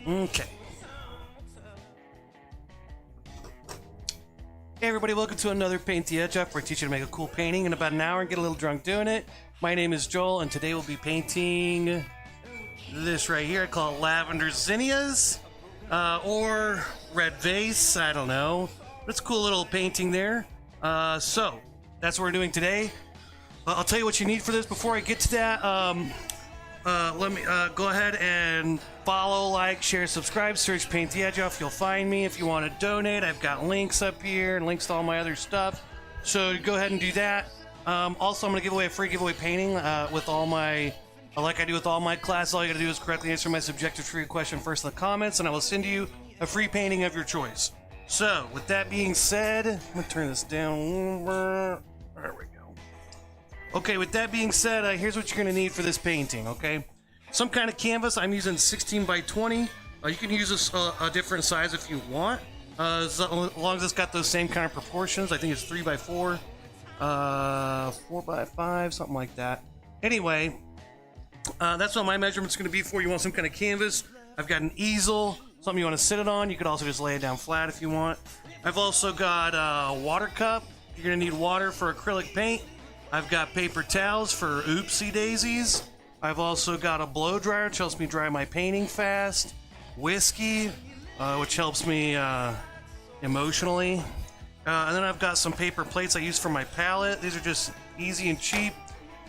Okay. Hey everybody, welcome to another Paint the Edge Off, where I teach you to make a cool painting in about an hour and get a little drunk doing it. My name is Joel, and today we'll be painting this right here. I call it Lavender Zinnias, or Red Vase, I don't know. But it's a cool little painting there. So, that's what we're doing today. I'll tell you what you need for this. Before I get to that, let me go ahead and follow, like, share, subscribe, search Paint the Edge Off. You'll find me. If you want to donate, I've got links up here and links to all my other stuff. So go ahead and do that. Also, I'm going to give away a free giveaway painting with all my, like I do with all my classes. All you got to do is correctly answer my subjective trivia question first in the comments, and I will send you a free painting of your choice. So, with that being said, I'm going to turn this down. There we go. Okay, with that being said, here's what you're going to need for this painting, okay? Some kind of canvas. I'm using 16 by 20. You can use a different size if you want, as long as it's got those same kind of proportions. I think it's 3 by 4, 4 by 5, something like that. Anyway, that's what my measurement's going to be for. You want some kind of canvas. I've got an easel, something you want to sit it on. You could also just lay it down flat if you want. I've also got a water cup. You're going to need water for acrylic paint. I've got paper towels for oopsie daisies. I've also got a blow dryer, which helps me dry my painting fast. Whiskey, which helps me emotionally. And then I've got some paper plates I use for my palette. These are just easy and cheap.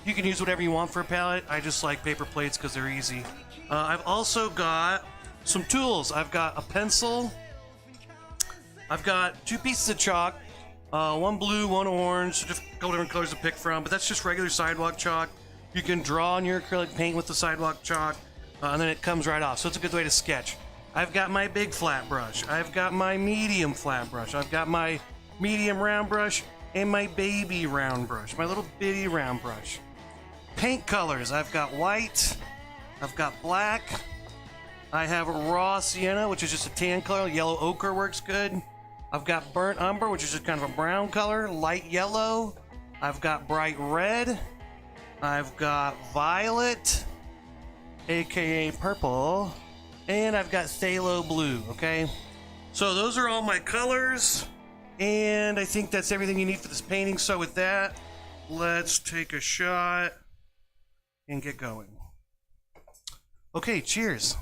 You can use whatever you want for a palette. I just like paper plates because they're easy. I've also got some tools. I've got a pencil. I've got 2 pieces of chalk. One blue, one orange. Just a couple different colors to pick from, but that's just regular sidewalk chalk. You can draw on your acrylic paint with the sidewalk chalk, and then it comes right off. So it's a good way to sketch. I've got my big flat brush. I've got my medium flat brush. I've got my medium round brush and my baby round brush, my little bitty round brush. Paint colors. I've got white. I've got black. I have raw sienna, which is just a tan color. Yellow ochre works good. I've got burnt umber, which is just kind of a brown color. Light yellow. I've got bright red. I've got violet, aka purple, and I've got phthalo blue, okay? So those are all my colors, and I think that's everything you need for this painting. So with that, let's take a shot and get going. Okay, cheers.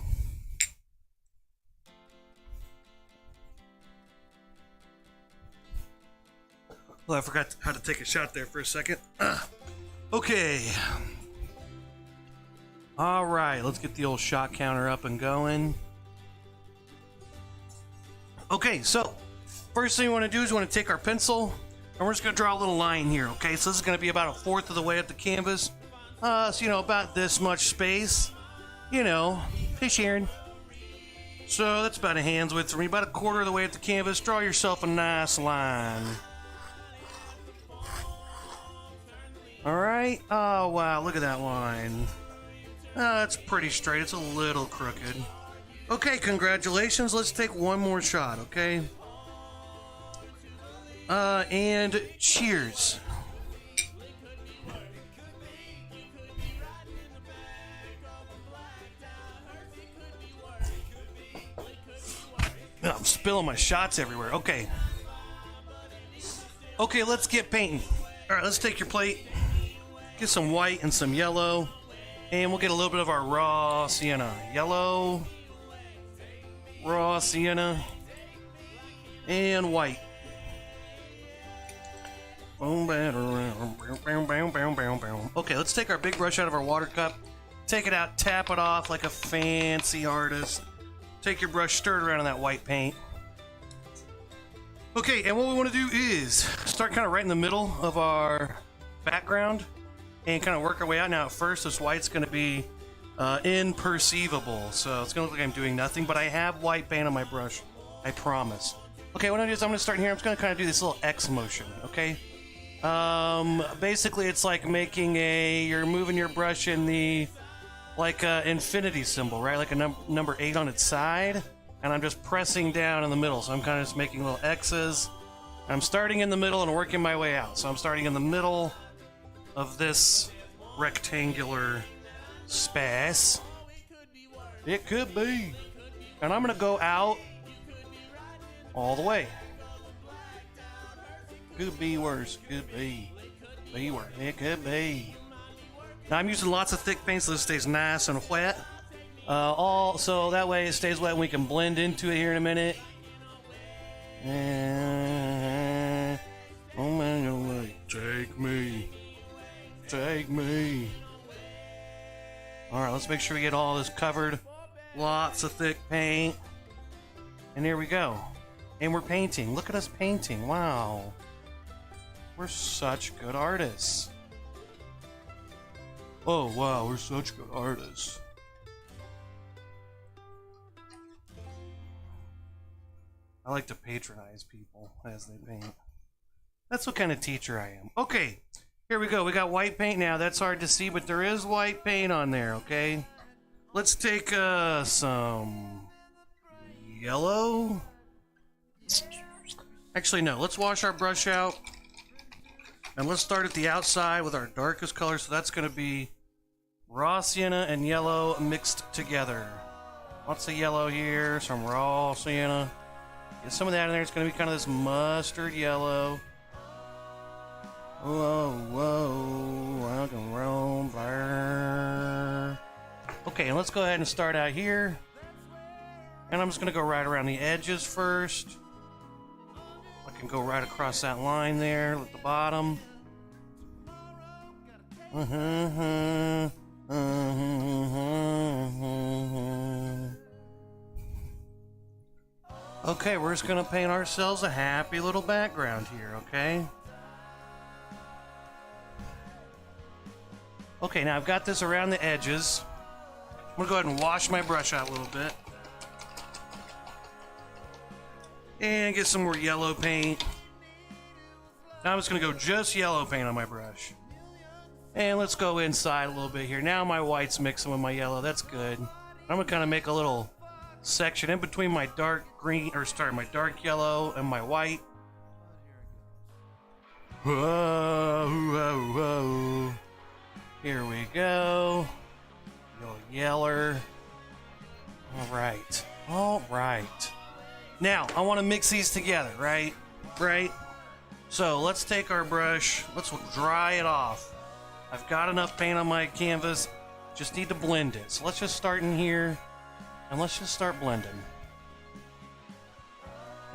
Well, I forgot how to take a shot there for a second. Okay. All right, let's get the old shot counter up and going. Okay, so first thing we want to do is we want to take our pencil and we're just going to draw a little line here, okay? So this is going to be about 1/4 of the way up the canvas. So, you know, about this much space. You know, hey Sharon. So that's about a hand's width for me. About 1/4 of the way up the canvas. Draw yourself a nice line. Alright, oh wow, look at that line. It's pretty straight, it's a little crooked. Okay, congratulations, let's take one more shot, okay? And cheers. I'm spilling my shots everywhere, okay. Okay, let's get painting. Alright, let's take your plate. Get some white and some yellow, and we'll get a little bit of our raw sienna. Yellow, raw sienna, and white. Okay, let's take our big brush out of our water cup, take it out, tap it off like a fancy artist. Take your brush, stir it around in that white paint. Okay, and what we want to do is start kind of right in the middle of our background and kind of work our way out. Now at first this white's going to be imperceivable, so it's going to look like I'm doing nothing, but I have white paint on my brush, I promise. Okay, what I'm going to do is I'm going to start here. I'm just going to kind of do this little X motion, okay? Basically it's like making you're moving your brush in the, like a infinity symbol, right? Like a number 8 on its side, and I'm just pressing down in the middle, so I'm kind of just making little X's. I'm starting in the middle and working my way out, so I'm starting in the middle of this rectangular space. It could be. And I'm gonna go out all the way. Could be worse. Could be. Be worse. It could be. Now I'm using lots of thick paint so this stays nice and wet. So that way it stays wet and we can blend into it here in a minute. Oh man, oh man, take me. Take me. Alright, let's make sure we get all this covered. Lots of thick paint. And here we go. And we're painting. Look at us painting. Wow. We're such good artists. Oh wow, we're such good artists. I like to patronize people as they paint. That's what kind of teacher I am. Okay, here we go. We got white paint now. That's hard to see, but there is white paint on there, okay? Let's take some yellow. Actually, no. Let's wash our brush out. And let's start at the outside with our darkest color. So that's going to be raw sienna and yellow mixed together. Lots of yellow here, some raw sienna. Get some of that in there. It's going to be kind of this mustard yellow. Whoa, whoa, rock and roll, blur. Okay, and let's go ahead and start out here. And I'm just going to go right around the edges first. I can go right across that line there at the bottom. Okay, we're just going to paint ourselves a happy little background here, okay? Okay, now I've got this around the edges. I'm going to go ahead and wash my brush out a little bit. And get some more yellow paint. Now I'm just going to go just yellow paint on my brush. And let's go inside a little bit here. Now my white's mixing with my yellow. That's good. I'm going to kind of make a little section in between my dark green, or sorry, my dark yellow and my white. Whoa, whoa, whoa. Here we go. A little yeller. All right. All right. Now, I want to mix these together, right? Right? So, let's take our brush. Let's dry it off. I've got enough paint on my canvas. Just need to blend it. So, let's just start in here. And let's just start blending.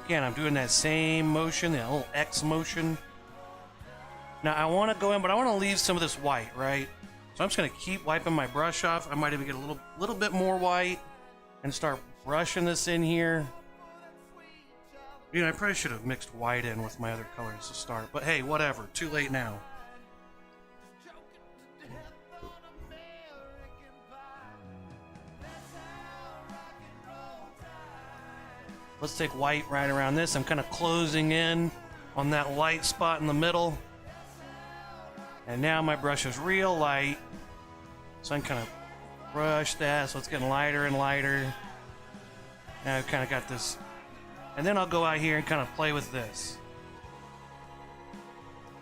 Again, I'm doing that same motion, that little X motion. Now, I want to go in, but I want to leave some of this white, right? So I'm just going to keep wiping my brush off. I might even get a little bit more white and start brushing this in here. You know, I probably should have mixed white in with my other colors to start, but hey, whatever. Too late now. Let's take white right around this. I'm kind of closing in on that light spot in the middle. And now my brush is real light. So I can kind of brush that so it's getting lighter and lighter. Now I've kind of got this. And then I'll go out here and kind of play with this.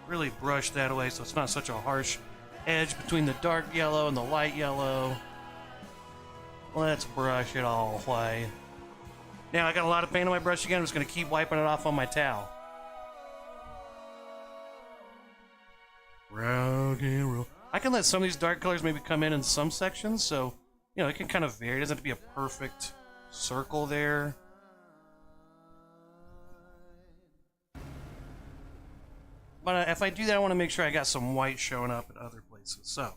Really brush that away so it's not such a harsh edge between the dark yellow and the light yellow. Let's brush it all away. Now I got a lot of paint on my brush again. I'm just going to keep wiping it off on my towel. Rock and roll. I can let some of these dark colors maybe come in some sections, so you know it can kind of vary. It doesn't have to be a perfect circle there. But if I do that, I want to make sure I got some white showing up at other places. So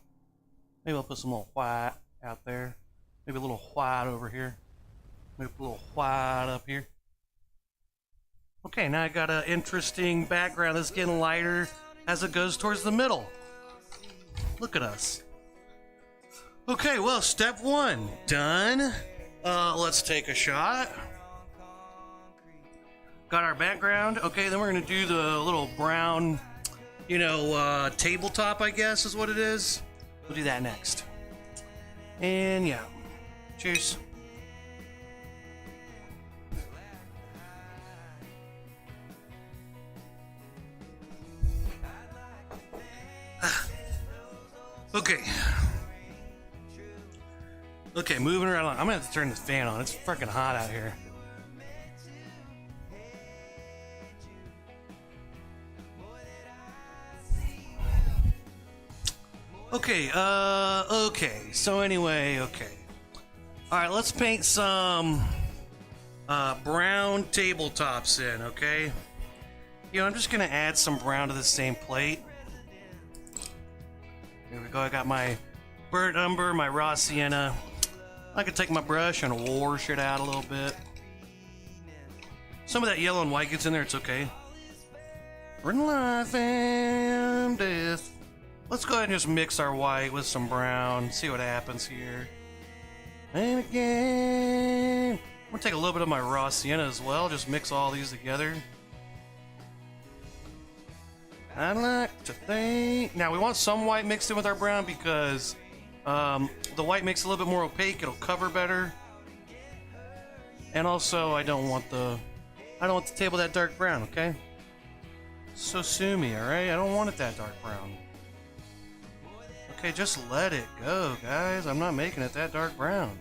maybe I'll put some little white out there. Maybe a little white over here. Maybe a little white up here. Okay, now I got an interesting background that's getting lighter as it goes towards the middle. Look at us. Okay, well, step one done. Let's take a shot. Got our background. Okay, then we're gonna do the little brown, you know, tabletop, I guess is what it is. We'll do that next. And yeah, cheers. Okay. Okay, moving right along. I'm gonna have to turn this fan on. It's freaking hot out here. Okay, okay. So anyway, okay. Alright, let's paint some brown tabletops in, okay? You know, I'm just gonna add some brown to the same plate. Here we go, I got my burnt umber, my raw sienna. I can take my brush and wash it out a little bit. Some of that yellow and white gets in there, it's okay. We're in life and death. Let's go ahead and just mix our white with some brown, see what happens here. And again, I'm gonna take a little bit of my raw sienna as well, just mix all these together. I like to think. Now we want some white mixed in with our brown because the white makes it a little bit more opaque, it'll cover better. And also I don't want the table that dark brown, okay? So sue me, alright? I don't want it that dark brown. Okay, just let it go, guys. I'm not making it that dark brown.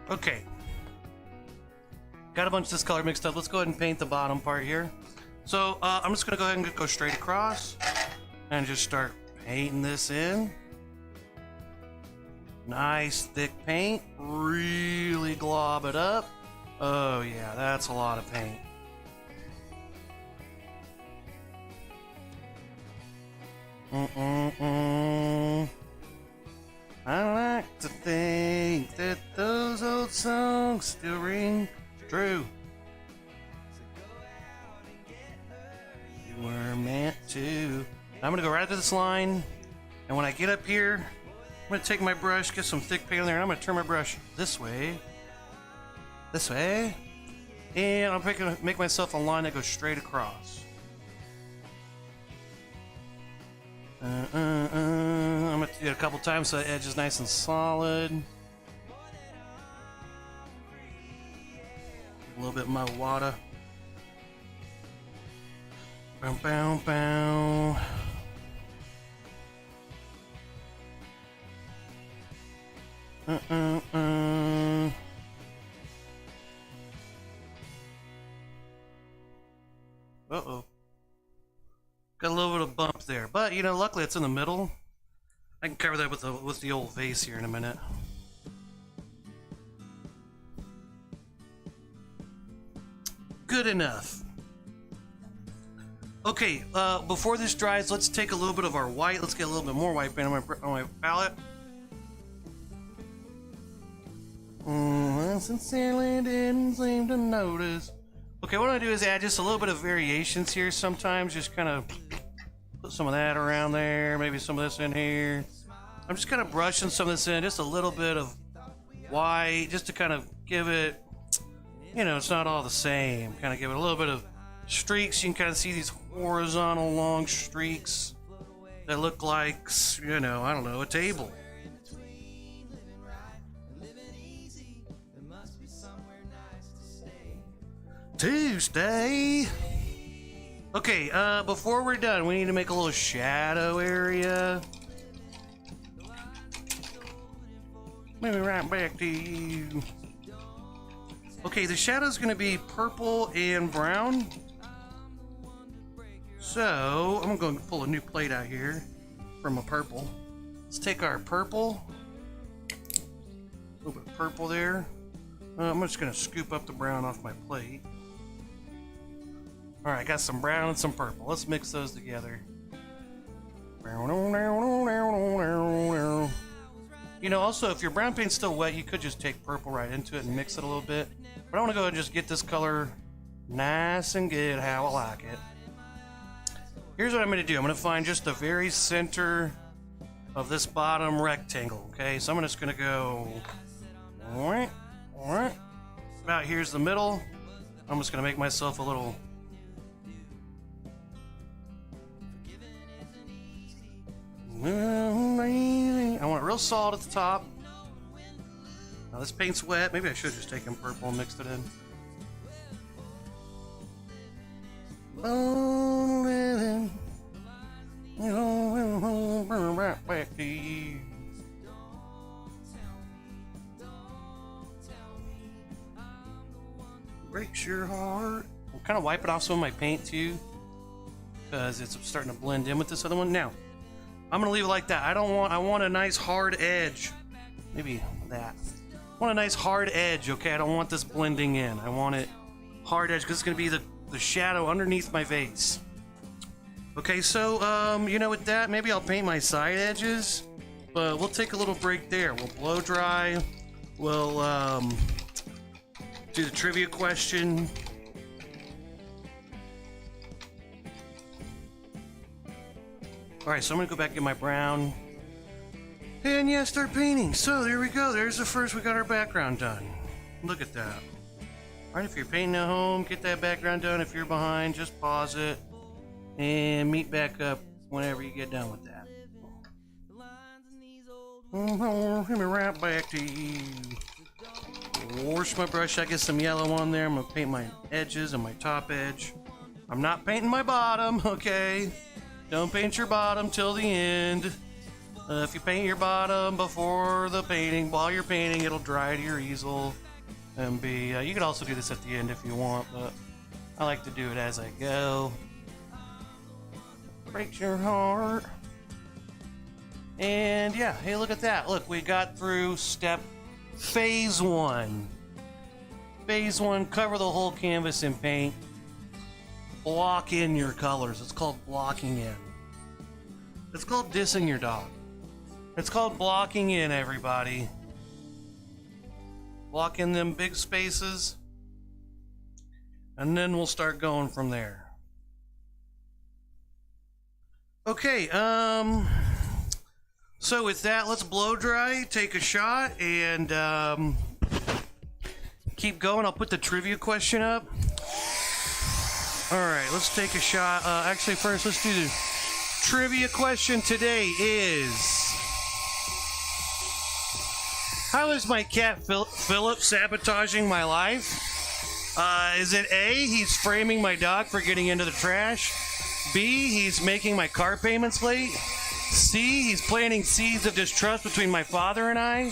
Okay. Got a bunch of this color mixed up. Let's go ahead and paint the bottom part here. So, I'm just gonna go ahead and go straight across and just start painting this in. Nice thick paint. Really glob it up. Oh yeah, that's a lot of paint. I like to think that those old songs still ring true. You were meant to. I'm gonna go right to this line, and when I get up here, I'm gonna take my brush, get some thick paint in there, and I'm gonna turn my brush this way, and I'm gonna make myself a line that goes straight across. I'm gonna do it a couple times so the edge is nice and solid. A little bit of my water. Bow, bow, bow. Uh-oh. Got a little bit of bump there, but you know, luckily it's in the middle. I can cover that with the old vase here in a minute. Good enough. Okay, before this dries, let's take a little bit of our white. Let's get a little bit more white paint on my palette. I sincerely didn't seem to notice. Okay, what I'm gonna do is add just a little bit of variations here sometimes, just kind of put some of that around there, maybe some of this in here. I'm just kind of brushing some of this in, just a little bit of white, just to kind of give it, you know, it's not all the same. Kind of give it a little bit of streaks. You can kind of see these horizontal long streaks that look like, you know, I don't know, a table. Tuesday. Okay, before we're done, we need to make a little shadow area. Maybe right back to you. Okay, the shadow's gonna be purple and brown. So, I'm gonna pull a new plate out here from a purple. Let's take our purple. A little bit of purple there. I'm just gonna scoop up the brown off my plate. Alright, got some brown and some purple. Let's mix those together. You know, also, if your brown paint's still wet, you could just take purple right into it and mix it a little bit. But I want to go ahead and just get this color nice and good how I like it. Here's what I'm going to do. I'm going to find just the very center of this bottom rectangle, okay? So I'm just going to go about here's the middle. I'm just going to make myself a little... I want it real solid at the top. Now this paint's wet. Maybe I should have just taken purple and mixed it in. Oh, living Right back to you. Breaks your heart. I'm kind of wiping off some of my paint too, because it's starting to blend in with this other one. Now, I'm gonna leave it like that. I want a nice hard edge. Maybe that. I want a nice hard edge, okay? I don't want this blending in. I want it hard edge because it's gonna be the shadow underneath my vase. Okay, so you know, with that, maybe I'll paint my side edges, but we'll take a little break there. We'll blow dry. We'll do the trivia question. All right, so I'm gonna go back and get my brown. And yeah, start painting. So there we go. There's the first. We got our background done. Look at that. All right, if you're painting at home, get that background done. If you're behind, just pause it and meet back up whenever you get done with that. Let me right back to you. Wash my brush. I get some yellow on there. I'm gonna paint my edges and my top edge. I'm not painting my bottom, okay? Don't paint your bottom till the end. If you paint your bottom before the painting, while you're painting, it'll dry to your easel and be. You can also do this at the end if you want, but I like to do it as I go. Breaks your heart. And yeah, hey, look at that. Look, we got through phase one. Phase one, cover the whole canvas in paint. Block in your colors. It's called blocking in. It's called dissing your dog. It's called blocking in, everybody. Block in them big spaces. And then we'll start going from there. Okay, so with that, let's blow dry, take a shot, and keep going. I'll put the trivia question up. Alright, let's take a shot. Actually, first, let's do the trivia question today is... How is my cat Philip sabotaging my life? Is it A, he's framing my dog for getting into the trash? B, he's making my car payments late? C, he's planting seeds of distrust between my father and I?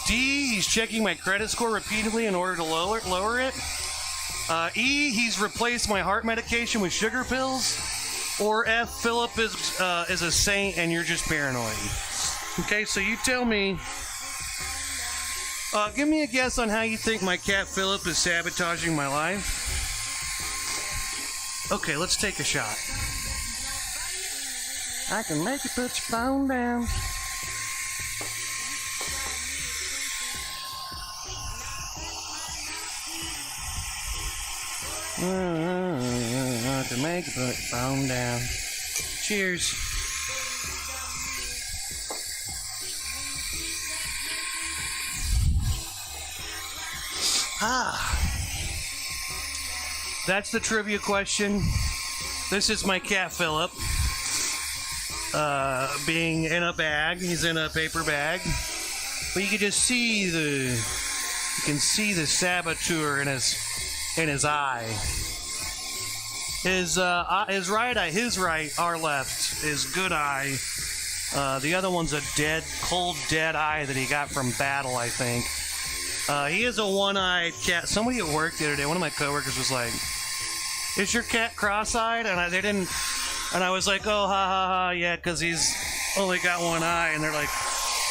D, he's checking my credit score repeatedly in order to lower it? E, he's replaced my heart medication with sugar pills? Or F, Philip is a saint and you're just paranoid? Okay, so you tell me. Give me a guess on how you think my cat Philip is sabotaging my life. Okay, let's take a shot. I can make you put your phone down. I can make you put your phone down. Cheers. That's the trivia question. This is my cat Philip. Being in a bag. He's in a paper bag. But you can just see the saboteur in his eye. His right eye, his right, our left, is good eye. The other one's a cold dead eye that he got from battle, I think. He is a one-eyed cat. Somebody at work the other day, one of my coworkers was like, "Is your cat cross-eyed?" And I was like, "Oh, ha ha ha, yeah, because he's only got one eye." And they're like,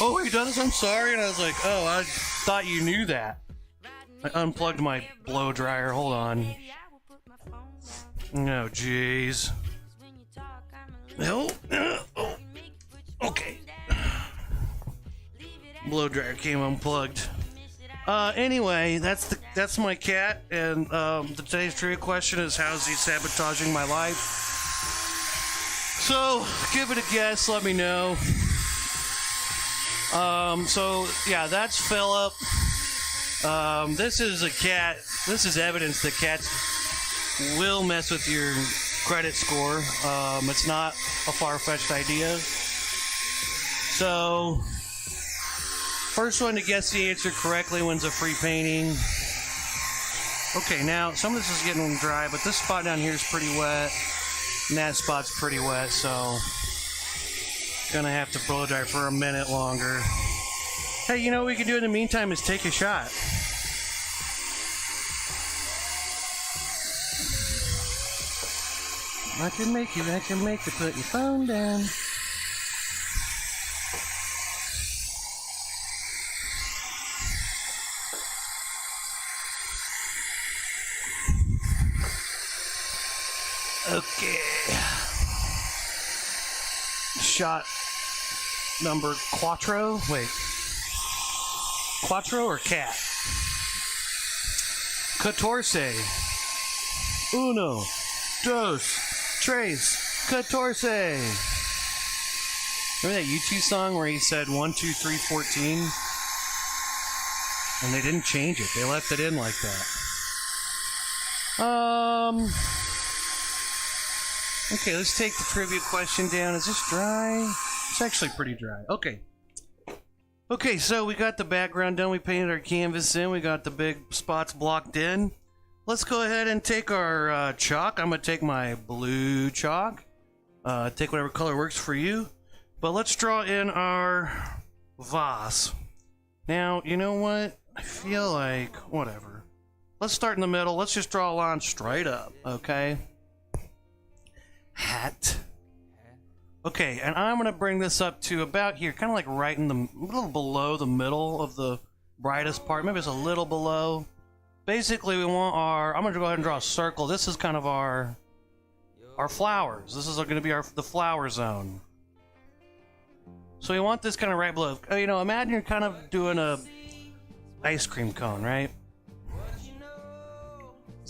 "Oh, he does? I'm sorry." And I was like, "Oh, I thought you knew that." I unplugged my blow dryer. Hold on. Oh, jeez. No. Oh. Okay. Blow dryer came unplugged. Anyway, that's my cat, and today's trivia question is, how's he sabotaging my life? So, give it a guess, let me know. So, yeah, that's Philip. This is a cat. This is evidence that cats will mess with your credit score. It's not a far-fetched idea. So, first one to guess the answer correctly wins a free painting. Okay, now, some of this is getting dry, but this spot down here is pretty wet. And that spot's pretty wet, so Gonna have to blow dry for a minute longer. Hey, you know what we can do in the meantime is take a shot. I can make you put your phone down. Okay. Shot number quattro. Wait. Quattro or cat? Catorce. Uno. Dos. Tres. Catorce. Remember that YouTube song where he said 1, 2, 3, 14? And they didn't change it. They left it in like that. Okay, let's take the trivia question down. Is this dry? It's actually pretty dry. Okay. Okay, so we got the background done. We painted our canvas in. We got the big spots blocked in. Let's go ahead and take our chalk. I'm going to take my blue chalk. Take whatever color works for you. But let's draw in our vase. Now, you know what? I feel like, whatever. Let's start in the middle. Let's just draw a line straight up, okay? Hat. Okay, and I'm going to bring this up to about here, kind of like right in the, a little below the middle of the brightest part. Maybe it's a little below. Basically, we want our, I'm going to go ahead and draw a circle. This is kind of our flowers. This is going to be the flower zone. So we want this kind of right below. You know, imagine you're kind of doing a ice cream cone, right?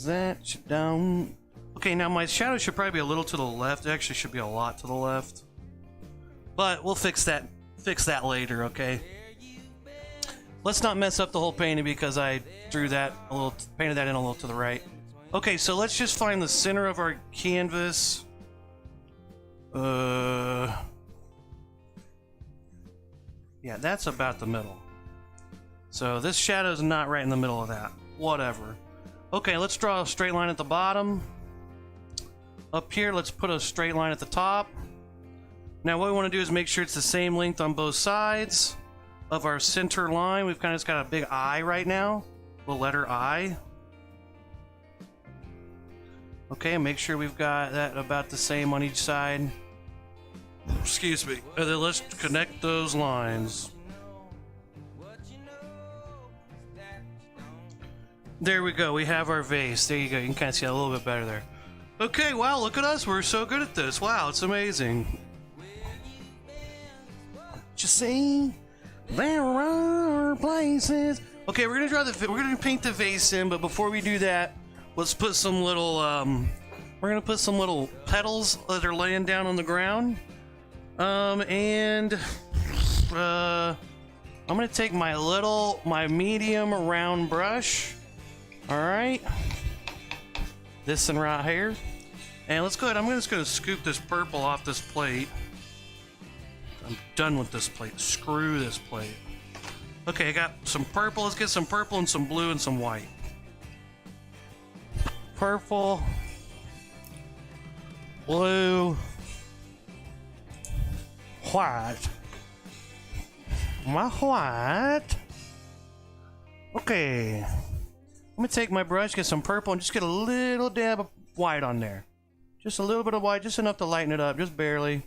That down. Okay, now my shadow should probably be a little to the left. It actually should be a lot to the left. But we'll fix that later, okay? Let's not mess up the whole painting because I drew that a little, painted that in a little to the right. Okay, so let's just find the center of our canvas. Yeah, that's about the middle. So this shadow's not right in the middle of that. Whatever. Okay, let's draw a straight line at the bottom. Up here, let's put a straight line at the top. Now what we want to do is make sure it's the same length on both sides of our center line. We've kind of just got a big I right now, the letter I. Okay, make sure we've got that about the same on each side. Excuse me. And then let's connect those lines. There we go. We have our vase. There you go. You can kind of see it a little bit better there. Okay, wow, look at us. We're so good at this. Wow, it's amazing. Just see, there are places. Okay, we're gonna paint the vase in, but before we do that, let's put some little we're gonna put some little petals that are laying down on the ground. I'm gonna take my medium round brush. All right, this one right here, and let's go ahead. I'm just gonna scoop this purple off this plate. I'm done with this plate. Screw this plate. Okay, I got some purple. Let's get some purple and some blue and some white. Purple, blue, white. My white. Okay. I'm gonna take my brush, get some purple, and just get a little dab of white on there. Just a little bit of white, just enough to lighten it up, just barely.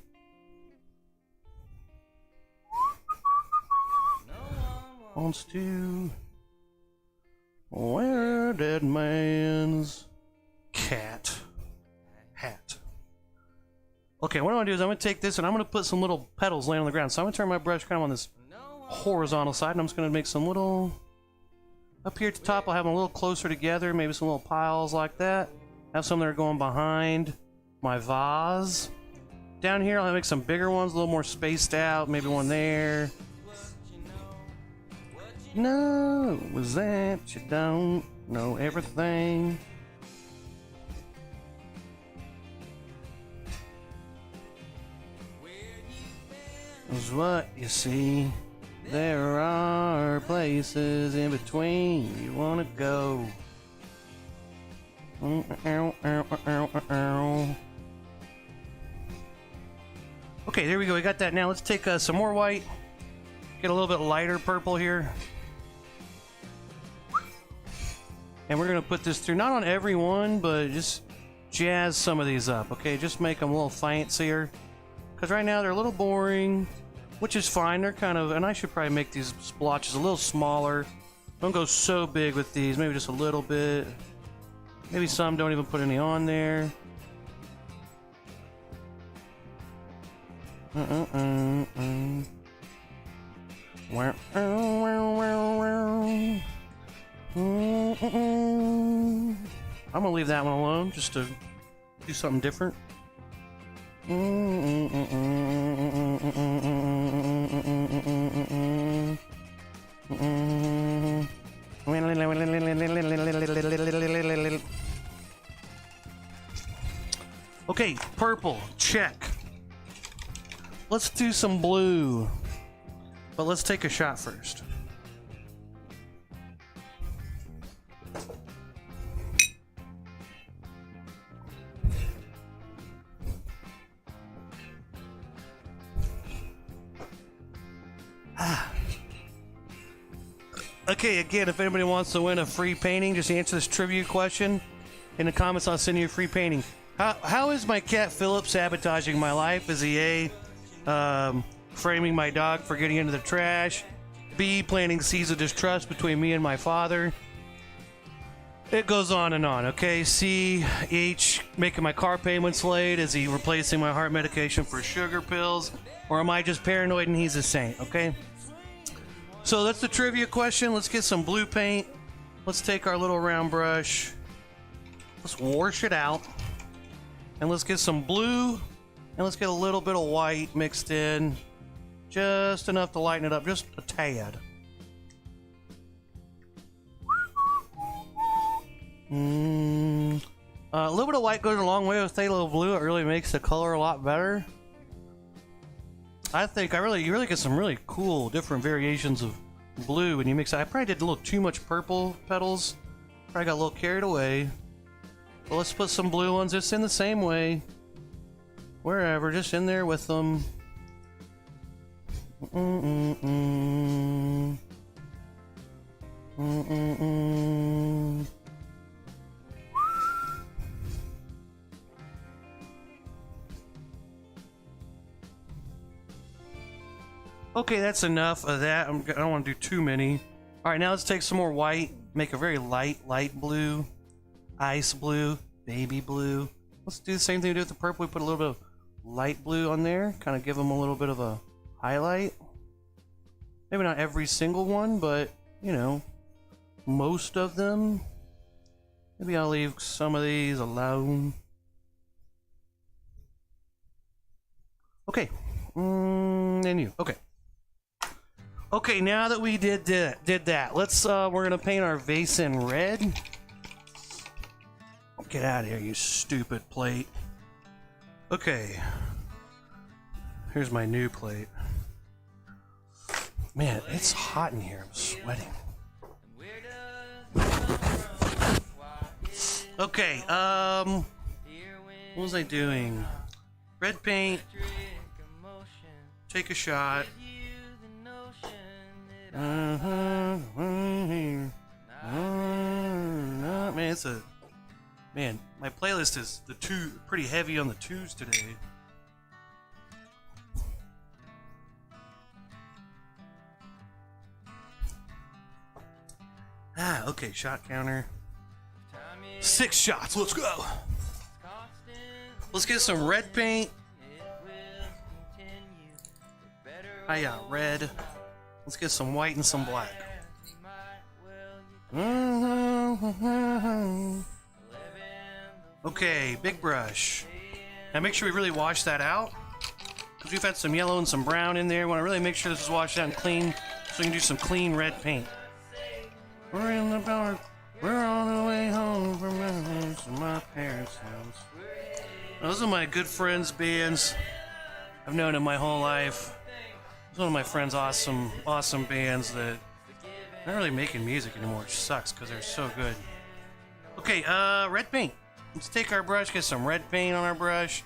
Wants to wear a dead man's cat hat. Okay, what I'm gonna do is I'm gonna take this and I'm gonna put some little petals laying on the ground. So I'm gonna turn my brush kind of on this horizontal side, and I'm just gonna make some little up here at the top. I'll have them a little closer together, maybe some little piles like that. Have some that are going behind my vase. Down here, I'll make some bigger ones, a little more spaced out. Maybe one there. No, was that you don't know everything? Is what you see. There are places in between you wanna go. Okay, there we go. We got that. Now let's take some more white. Get a little bit lighter purple here. And we're going to put this through, not on every one, but just jazz some of these up, okay? Just make them a little fancier. Because right now they're a little boring, which is fine. They're kind of, and I should probably make these splotches a little smaller. Don't go so big with these, maybe just a little bit. Maybe some don't even put any on there. I'm gonna leave that one alone just to do something different. Okay, purple, check. Let's do some blue, but let's take a shot first. Okay, again, if anybody wants to win a free painting, just answer this trivia question in the comments. I'll send you a free painting. How is my cat Philip sabotaging my life? Is he A, framing my dog for getting into the trash? B, planting seeds of distrust between me and my father? It goes on and on, okay? C, H, making my car payments late? Is he replacing my heart medication for sugar pills? Or am I just paranoid and he's a saint, okay? So that's the trivia question. Let's get some blue paint. Let's take our little round brush. Let's wash it out. And let's get some blue. And let's get a little bit of white mixed in. Just enough to lighten it up. Just a tad. A little bit of white goes a long way with phthalo blue. It really makes the color a lot better. I think you really get some really cool different variations of blue when you mix it. I probably did a little too much purple petals. Probably got a little carried away. But let's put some blue ones just in the same way. Wherever, just in there with them. Okay, that's enough of that. I don't want to do too many. Alright, now let's take some more white. Make a very light blue. Ice blue. Baby blue. Let's do the same thing we did with the purple. We put a little bit of light blue on there. Kind of give them a little bit of a highlight. Maybe not every single one, but, you know, most of them. Maybe I'll leave some of these alone. Okay. And you. Okay. Okay, now that we did that, let's we're gonna paint our vase in red. Get out of here, you stupid plate. Okay. Here's my new plate. Man, it's hot in here. I'm sweating. Okay, what was I doing? Red paint. Take a shot. Man, my playlist is pretty heavy on the twos today. Okay, shot counter. 6 shots, let's go. Let's get some red paint. I got red. Let's get some white and some black. Okay, big brush. Now make sure we really wash that out, because we've had some yellow and some brown in there. We want to really make sure this is washed out and clean, so we can do some clean red paint. We're in the dark. We're on the way home from my parents' house. Those are my good friends' bands. I've known them my whole life. It's one of my friends' awesome bands that aren't really making music anymore, which sucks because they're so good. Okay, red paint. Let's take our brush, get some red paint on our brush.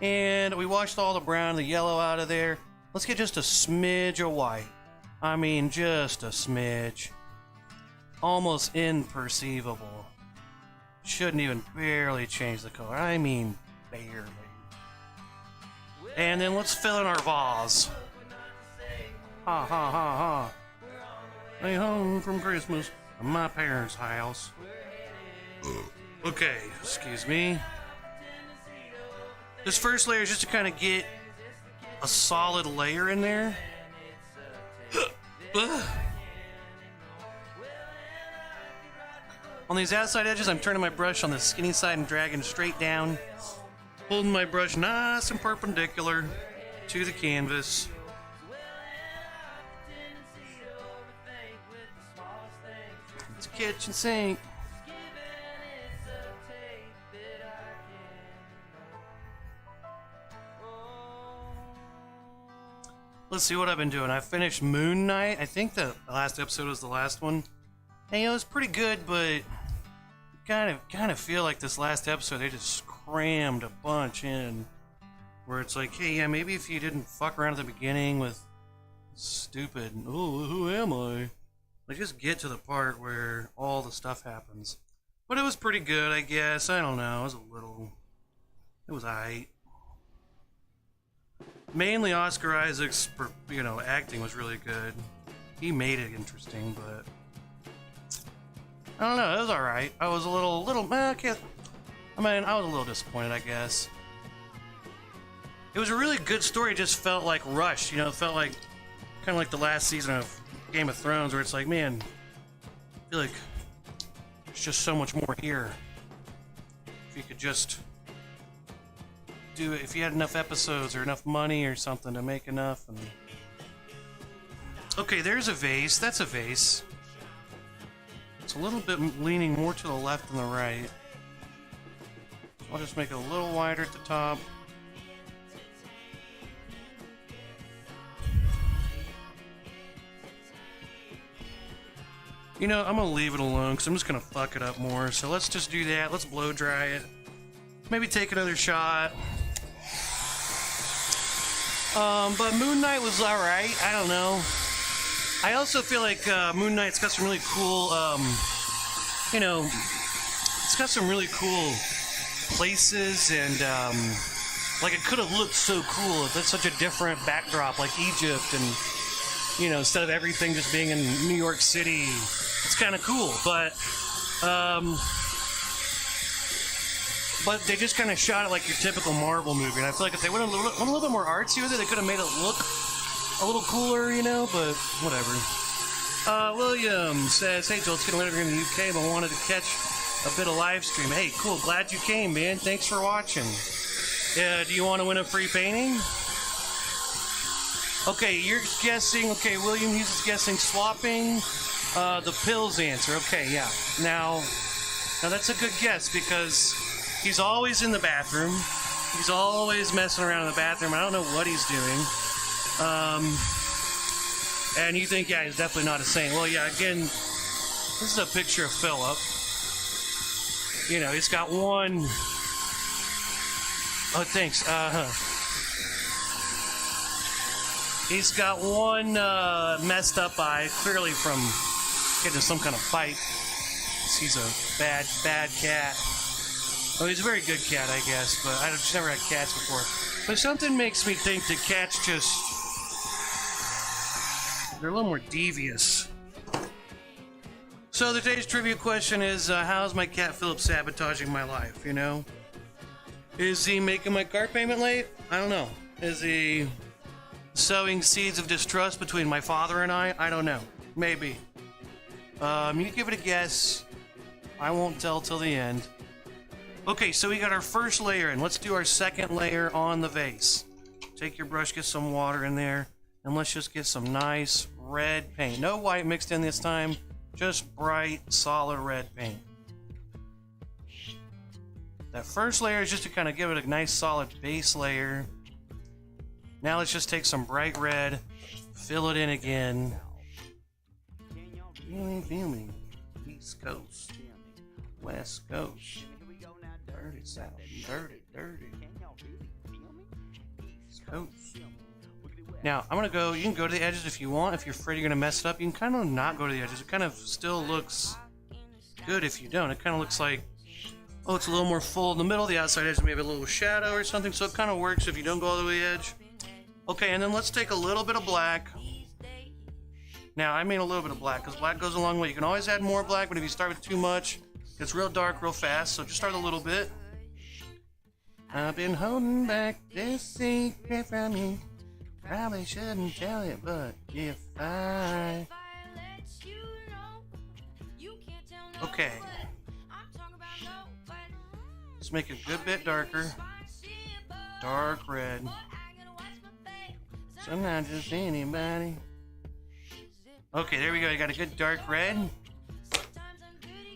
And we washed all the brown and the yellow out of there. Let's get just a smidge of white. I mean, just a smidge. Almost imperceivable. Shouldn't even barely change the color. I mean, barely. And then let's fill in our vase. Ha ha ha ha. Hey, home from Christmas at my parents' house. Okay, excuse me. This first layer is just to kind of get a solid layer in there. On these outside edges, I'm turning my brush on the skinny side and dragging straight down. Holding my brush nice and perpendicular to the canvas. It's a kitchen sink. Let's see what I've been doing. I finished Moon Knight. I think the last episode was the last one. And, it was pretty good, but kind of feel like this last episode they just crammed a bunch in, where it's like, hey, yeah, maybe if you didn't fuck around at the beginning with stupid, oh, who am I? Like, just get to the part where all the stuff happens. But it was pretty good, I guess. I don't know. It was alright. Mainly Oscar Isaac's, acting was really good. He made it interesting, but I don't know. It was all right. I was a little. I was a little disappointed, I guess. It was a really good story. It just felt like rushed. It felt like kind of like the last season of Game of Thrones, where it's like, man, I feel like there's just so much more here. If you could just do it, if you had enough episodes or enough money or something to make enough. And okay, there's a vase. That's a vase. It's a little bit leaning more to the left than the right. I'll just make it a little wider at the top. I'm gonna leave it alone because I'm just gonna fuck it up more. So let's just do that. Let's blow dry it. Maybe take another shot. But Moon Knight was alright. I don't know. I also feel like Moon Knight's got some really cool, it's got some really cool places, and like it could have looked so cool if it's such a different backdrop, like Egypt, and instead of everything just being in New York City. It's kind of cool, but they just kind of shot it like your typical Marvel movie, and I feel like if they went a little bit more artsy with it, they could have made it look a little cooler, but whatever. William says, hey Joel, it's getting later in the UK, but wanted to catch a bit of live stream. Hey, cool, glad you came, man. Thanks for watching. Do you want to win a free painting? Okay, you're guessing. Okay, William, he's guessing swapping the pills answer. Okay, yeah. Now that's a good guess because he's always in the bathroom. He's always messing around in the bathroom. I don't know what he's doing. And you think, yeah, he's definitely not a saint. Well, yeah, again, this is a picture of Philip. He's got one. Oh, thanks. He's got one messed up eye, clearly from getting some kind of fight. He's a bad cat. Oh, he's a very good cat, I guess, but I've just never had cats before. But something makes me think that cats they're a little more devious. So today's trivia question is, how's my cat Philip sabotaging my life, Is he making my car payment late? I don't know. Is he sowing seeds of distrust between my father and I? I don't know. Maybe. You give it a guess. I won't tell till the end. Okay, so we got our first layer in. Let's do our second layer on the vase. Take your brush, get some water in there, and let's just get some nice red paint. No white mixed in this time, just bright, solid red paint. That first layer is just to kind of give it a nice solid base layer. Now let's just take some bright red, fill it in again. Feeling. East Coast, West Coast, dirty South, dirty. coats. Now, I'm gonna go, you can go to the edges if you want. If you're afraid you're gonna mess it up, you can kind of not go to the edges. It kind of still looks good if you don't. It kind of looks like, oh, it's a little more full in the middle. The outside edge may have a little shadow or something, so it kind of works if you don't go all the way to the edge. Okay, and then let's take a little bit of black. Now, I mean a little bit of black, because black goes a long way. You can always add more black, but if you start with too much, it's real dark real fast, so just start a little bit. I've been holding back this secret from you. Probably shouldn't tell it, but if I... Okay. Let's make it a good bit darker. Dark red. So I'm not just anybody. Okay, there we go. You got a good dark red.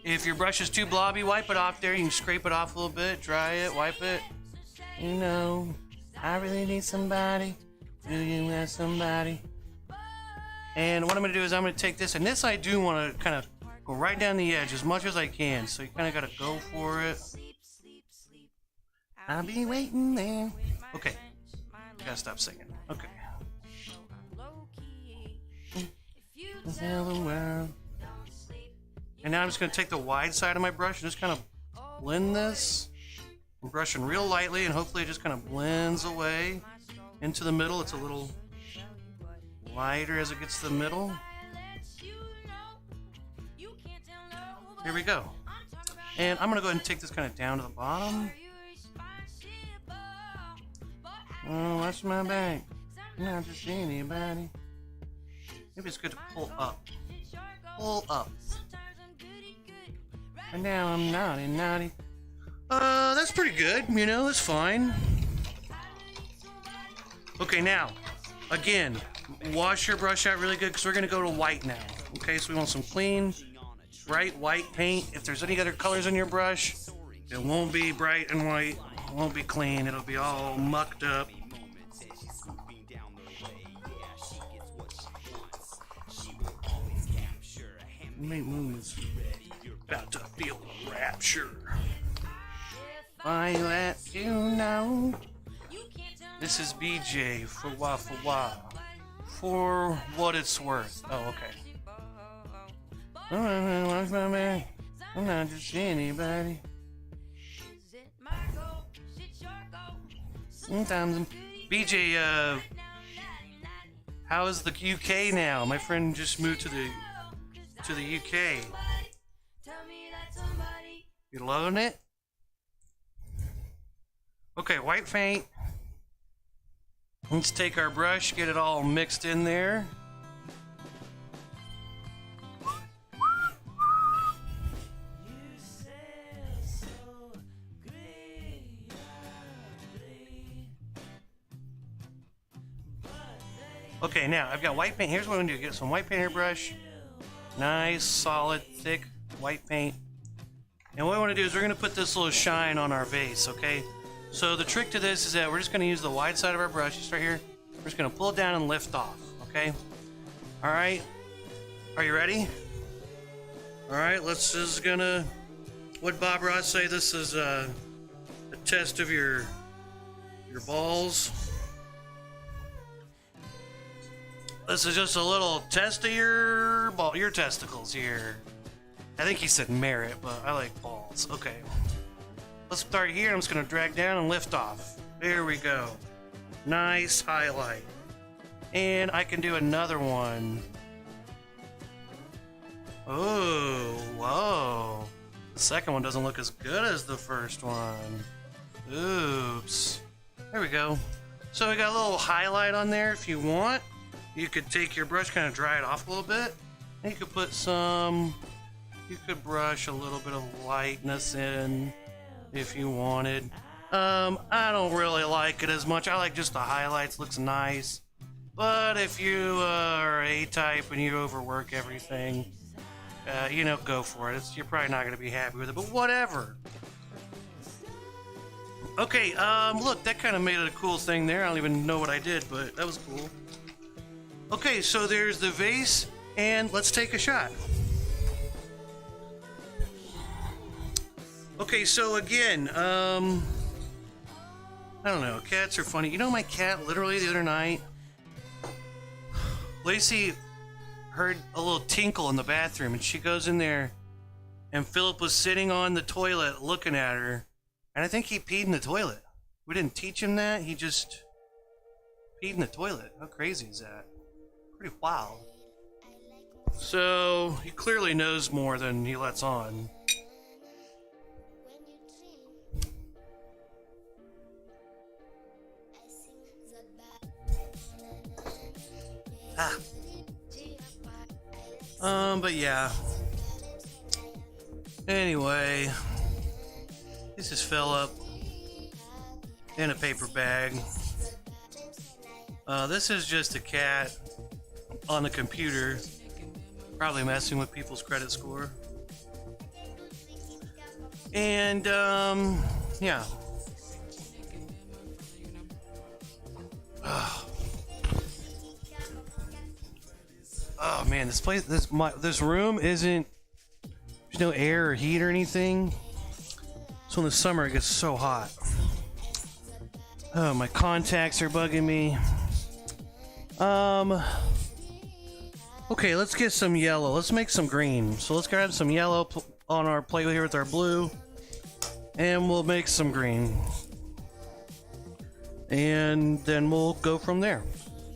If your brush is too blobby, wipe it off there. You can scrape it off a little bit, dry it, wipe it. You know, I really need somebody. Do you have somebody? And what I'm going to do is I'm going to take this, and this I do want to kind of go right down the edge as much as I can. So you kind of got to go for it. I'll be waiting there. Okay. Gotta stop singing. Okay. And now I'm just going to take the wide side of my brush and just kind of blend this. I'm brushing real lightly, and hopefully it just kind of blends away into the middle. It's a little lighter as it gets to the middle. Here we go. And I'm going to go ahead and take this kind of down to the bottom. Oh, watch my back. Not just anybody. Maybe it's good to pull up. Pull up. And now I'm naughty, naughty. That's pretty good, you know, that's fine. Okay, now, again, wash your brush out really good because we're going to go to white now. Okay, so we want some clean, bright white paint. If there's any other colors on your brush, it won't be bright and white. It won't be clean. It'll be all mucked up. Make moves. About to feel the rapture. I let you know. This is BJ for wah for wah. For what it's worth. Oh, okay. Watch my man. I'm not just anybody. Sometimes BJ, how is the UK now? My friend just moved to the UK. You loving it? Okay, white paint. Let's take our brush, get it all mixed in there. Okay, now I've got white paint. Here's what I'm gonna do. Get some white paint airbrush. Nice, solid, thick white paint. And what I want to do is we're going to put this little shine on our vase, okay? So the trick to this is that we're just going to use the wide side of our brush, just right here. We're just going to pull it down and lift off, okay? All right. Are you ready? All right, this is going to... What Bob Ross say? This is a test of your balls. This is just a little test of your testicles here. I think he said merit, but I like balls. Okay. Let's start here. I'm just going to drag down and lift off. There we go. Nice highlight. And I can do another one. Oh, whoa. The second one doesn't look as good as the first one. Oops. There we go. So we got a little highlight on there if you want. You could take your brush, kind of dry it off a little bit. And you could put some... You could brush a little bit of lightness in if you wanted. I don't really like it as much. I like just the highlights. Looks nice. But if you are A-type and you overwork everything, you know, go for it. You're probably not going to be happy with it, but whatever. Okay, look, that kind of made it a cool thing there. I don't even know what I did, but that was cool. Okay, so there's the vase, and let's take a shot. Okay, so again, I don't know, cats are funny. You know, my cat literally the other night, Lacey heard a little tinkle in the bathroom and she goes in there and Philip was sitting on the toilet looking at her, and I think he peed in the toilet. We didn't teach him that, he just peed in the toilet. How crazy is that? Pretty wild. So he clearly knows more than he lets on. But yeah. Anyway, this is Philip in a paper bag. This is just a cat on the computer, probably messing with people's credit score. And, yeah. Oh man, this place, this room isn't, there's no air or heat or anything. So in the summer it gets so hot. Oh, my contacts are bugging me. Okay, let's get some yellow. Let's make some green. So let's grab some yellow on our plate here with our blue, and we'll make some green. And then we'll go from there.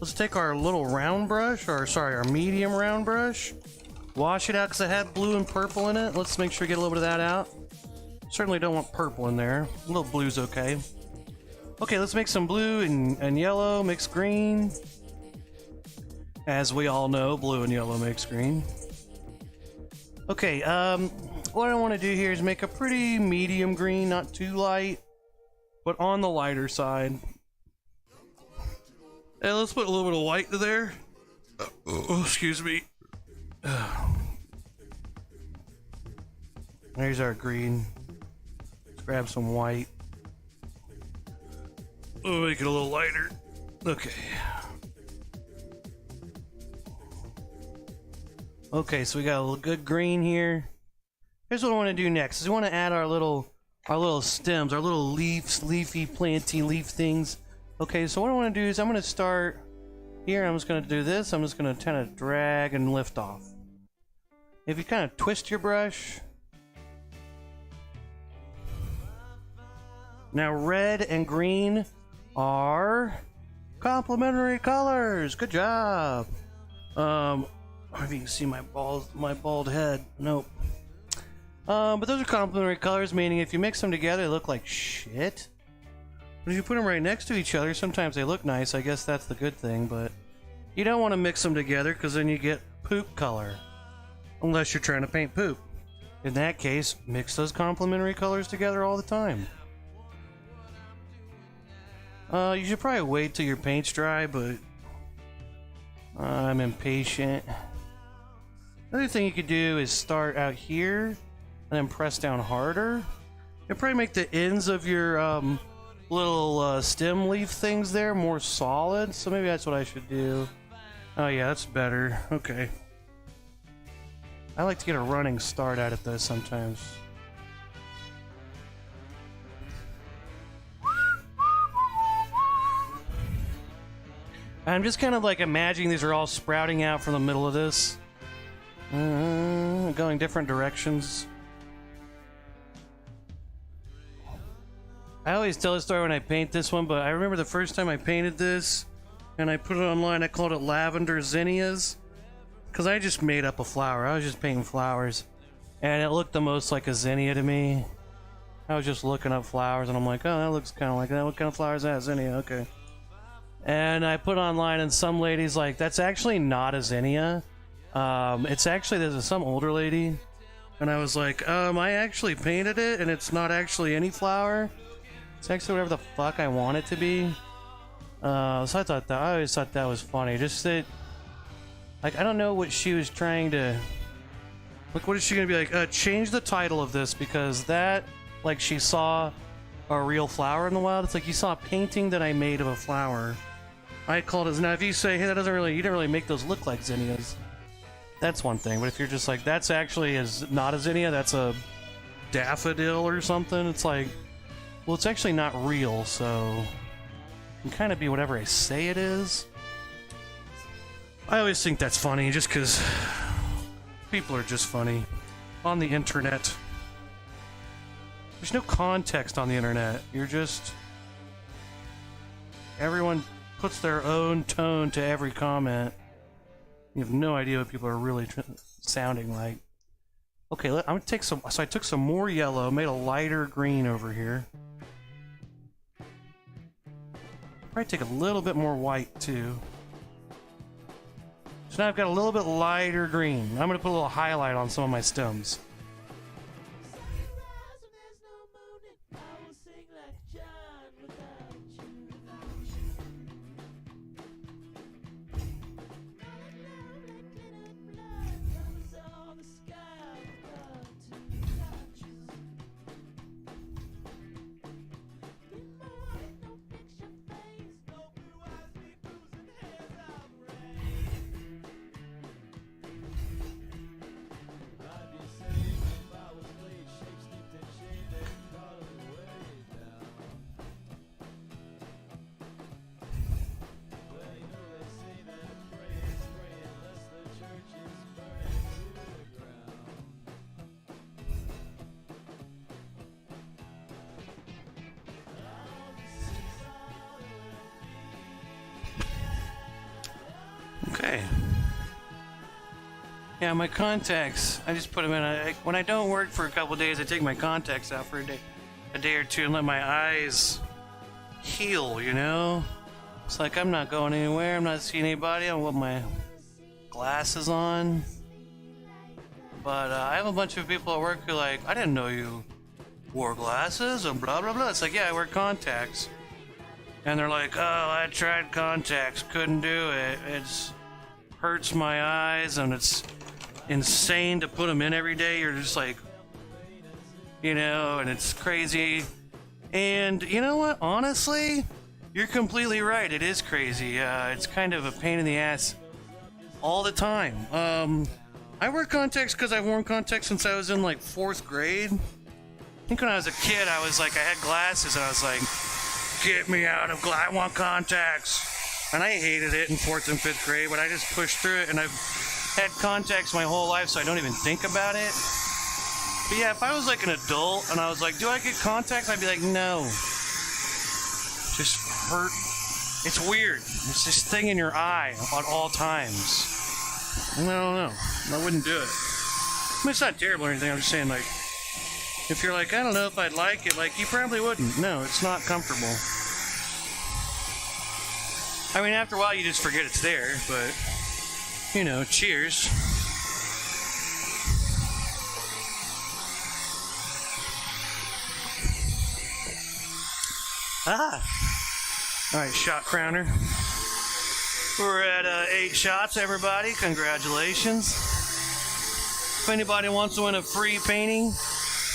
Let's take our little round brush, or sorry, our medium round brush, wash it out because I had blue and purple in it. Let's make sure we get a little bit of that out. Certainly don't want purple in there. A little blue's okay. Okay, let's make some blue and yellow, mix green. As we all know, blue and yellow makes green. Okay, what I want to do here is make a pretty medium green, not too light, but on the lighter side. And let's put a little bit of white there. Oh, excuse me. There's our green. Let's grab some white. We'll make it a little lighter. Okay. Okay, so we got a little good green here. Here's what I want to do next. Is we want to add our little stems, our little leaves, leafy, planty leaf things. Okay, so what I want to do is I'm going to start here. I'm just going to do this. I'm just going to kind of drag and lift off. If you kind of twist your brush. Now red and green are complementary colors. Good job. I don't know if you can see my bald head. Nope. But those are complementary colors, meaning if you mix them together, they look like shit. But if you put them right next to each other, sometimes they look nice. I guess that's the good thing, but you don't want to mix them together because then you get poop color. Unless you're trying to paint poop. In that case, mix those complementary colors together all the time. You should probably wait till your paint's dry, but I'm impatient. Another thing you could do is start out here and then press down harder. And probably make the ends of your little stem leaf things there more solid. So maybe that's what I should do. Oh yeah, that's better. Okay. I like to get a running start out of this sometimes. I'm just kind of like imagining these are all sprouting out from the middle of this. Going different directions. I always tell a story when I paint this one, but I remember the first time I painted this and I put it online, I called it Lavender Zinnias because I just made up a flower. I was just painting flowers and it looked the most like a zinnia to me. I was just looking up flowers and I'm like, oh, that looks kind of like that. What kind of flower is that? Zinnia, okay. And I put online and some lady's like, that's actually not a zinnia. It's actually, there's some older lady. And I was like, I actually painted it and it's not actually any flower. It's actually whatever the fuck I want it to be. So I always thought that was funny. Just that, like, I don't know what she was trying to, like, what is she gonna be like? Change the title of this because that, like, she saw a real flower in the wild. It's like you saw a painting that I made of a flower. I called it. Now, if you say, hey, that doesn't really, you didn't really make those look like zinnias. That's one thing. But if you're just like, that's actually not a zinnia, that's a daffodil or something. It's like, Well, it's actually not real, so it can kind of be whatever I say it is. I always think that's funny, just because people are just funny on the internet. There's no context on the internet. You're just... Everyone puts their own tone to every comment. You have no idea what people are really sounding like. Okay, I'm gonna take some... So I took some more yellow, made a lighter green over here. Probably take a little bit more white, too. So now I've got a little bit lighter green. I'm gonna put a little highlight on some of my stems. Okay. Yeah, my contacts, I just put them in. When I don't work for a couple days, I take my contacts out for a day or two and let my eyes heal, you know? It's like I'm not going anywhere, I'm not seeing anybody, I don't want my glasses on. But I have a bunch of people at work who are like, I didn't know you wore glasses and blah blah blah. It's like, yeah, I wear contacts. And they're like, oh, I tried contacts, couldn't do it. It's hurts my eyes and it's insane to put them in every day. You're just like, you know, and it's crazy. And you know what? Honestly, you're completely right. It is crazy. It's kind of a pain in the ass all the time. I wear contacts because I've worn contacts since I was in like 4th grade. I think when I was a kid, I had glasses and I was like, get me out of I want contacts. And I hated it in 4th and 5th grade, but I just pushed through it, and I've had contacts my whole life, so I don't even think about it. But yeah, if I was like an adult and I was like, do I get contacts? I'd be like, no. Just hurt. It's weird. It's this thing in your eye at all times. I don't know. I wouldn't do it. I mean, it's not terrible or anything. I'm just saying, like, if you're like, I don't know if I'd like it, like, you probably wouldn't. No, it's not comfortable. I mean, after a while, you just forget it's there, but, you know, cheers. All right, shot crowner. We're at 8 shots, everybody. Congratulations. If anybody wants to win a free painting,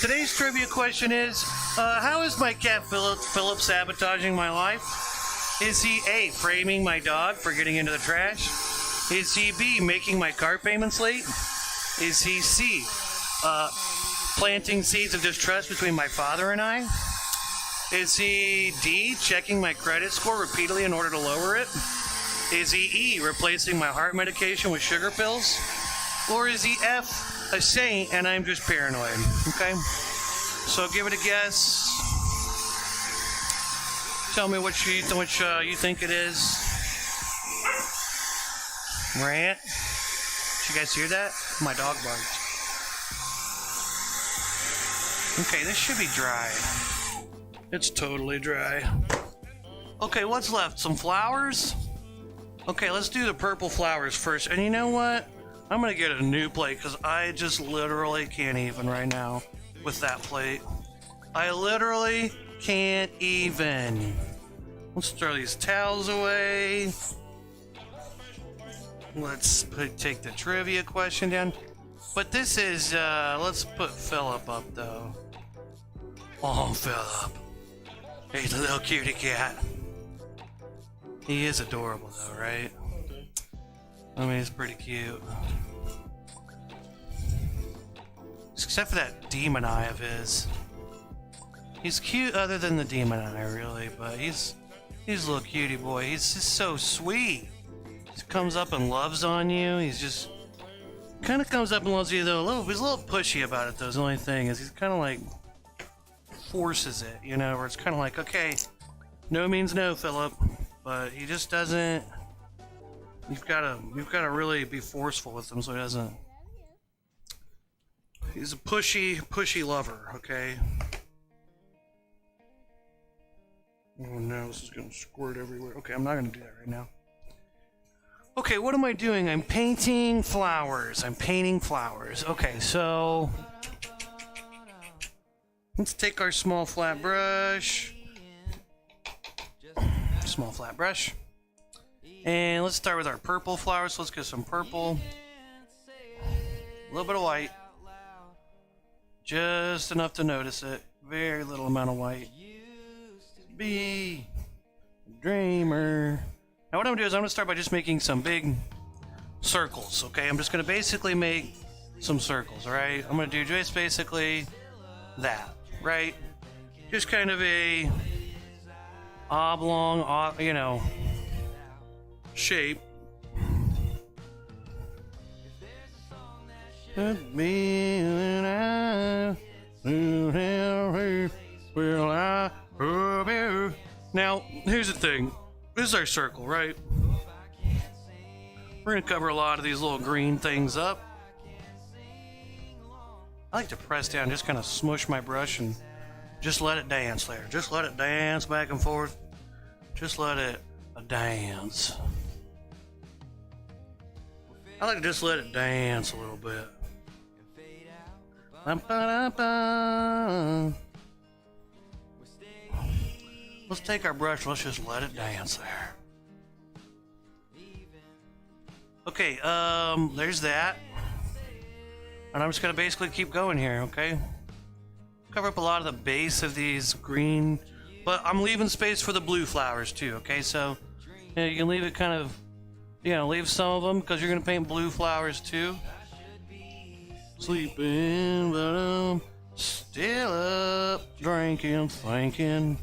today's trivia question is, how is my cat Philip sabotaging my life? Is he A, framing my dog for getting into the trash? Is he B, making my car payments late? Is he C, planting seeds of distrust between my father and I? Is he D, checking my credit score repeatedly in order to lower it? Is he E, replacing my heart medication with sugar pills? Or is he F, a saint and I'm just paranoid? Okay? So give it a guess. Tell me which you think it is. Rant. Did you guys hear that? My dog barked. Okay, this should be dry. It's totally dry. Okay, what's left? Some flowers? Okay, let's do the purple flowers first. And you know what? I'm gonna get a new plate because I just literally can't even right now with that plate. I literally can't even. Let's throw these towels away. Let's take the trivia question down. But this is, let's put Philip up though. Oh, Philip. He's a little cutie cat. He is adorable though, right? I mean, he's pretty cute. Except for that demon eye of his. He's cute other than the demon eye, really, but he's a little cutie boy. He's just so sweet. He comes up and loves on you. He's just kind of comes up and loves you though. He's a little pushy about it though. The only thing is he's kind of like forces it, you know, where it's kind of like, okay, no means no, Philip, but he just doesn't. You've got to really be forceful with him so he doesn't. He's a pushy lover, okay? Oh no, this is gonna squirt everywhere. Okay, I'm not gonna do that right now. Okay, what am I doing? I'm painting flowers. Okay, so let's take our small flat brush. And let's start with our purple flowers. So let's get some purple. A little bit of white. Just enough to notice it. Very little amount of white. Be a dreamer. Now what I'm gonna do is I'm gonna start by just making some big circles, okay? I'm just gonna basically make some circles, alright? I'm gonna do just basically that, right? Just kind of a oblong, you know, shape. Now, here's the thing. This is our circle, right? We're gonna cover a lot of these little green things up. I like to press down, just kind of smush my brush and just let it dance there. Just let it dance back and forth. Just let it dance. I like to just let it dance a little bit. Let's take our brush, let's just let it dance there. Okay, there's that. And I'm just gonna basically keep going here, okay? Cover up a lot of the base of these green, but I'm leaving space for the blue flowers too, okay? So, you know, you can leave it kind of, you know, leave some of them because you're gonna paint blue flowers too. Sleeping, but I'm still up, drinking, thinking.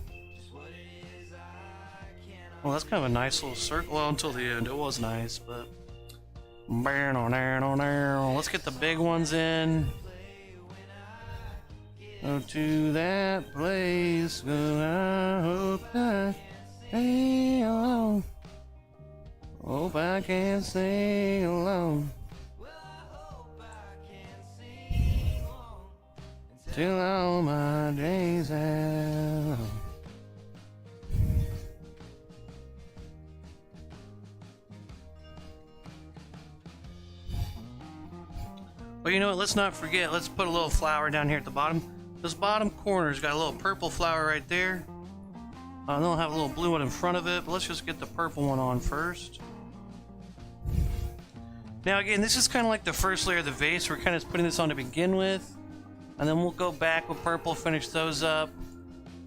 Well, that's kind of a nice little circle. Well, until the end, it was nice, but let's get the big ones in. Go to that place, I hope I stay alone. Hope I can sing alone. Till all my days out. Well, you know what? Let's not forget. Let's put a little flower down here at the bottom. This bottom corner's got a little purple flower right there. Then I'll have a little blue one in front of it, but let's just get the purple one on first. Now again, this is kind of like the first layer of the vase. We're kind of putting this on to begin with. And then we'll go back with purple, finish those up.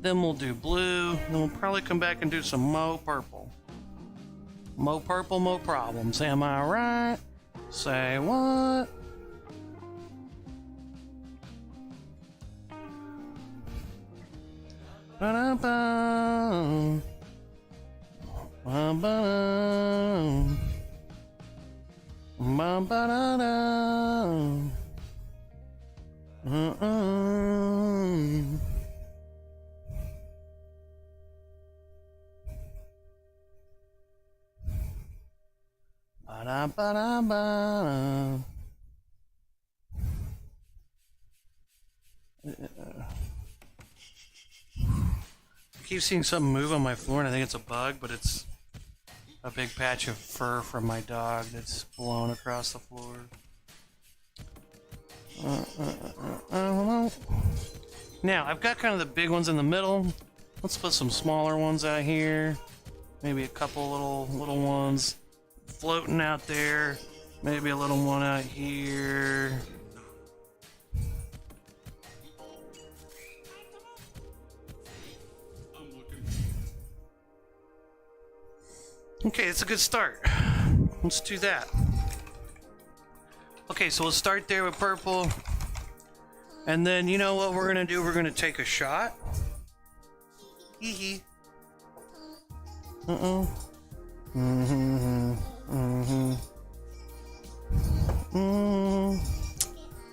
Then we'll do blue. Then we'll probably come back and do some mo purple. Mo purple, mo problems. Am I right? Say what? Ba-da-ba. Ba-ba-da. Ba-ba-da-da. Ba-da-ba-da-ba. I keep seeing something move on my floor and I think it's a bug, but it's a big patch of fur from my dog that's blown across the floor. Now, I've got kind of the big ones in the middle. Let's put some smaller ones out here. Maybe a couple little ones floating out there. Maybe a little one out here. Okay, it's a good start. Let's do that. Okay, so we'll start there with purple. And then, you know what we're going to do? We're going to take a shot. Hee hee. I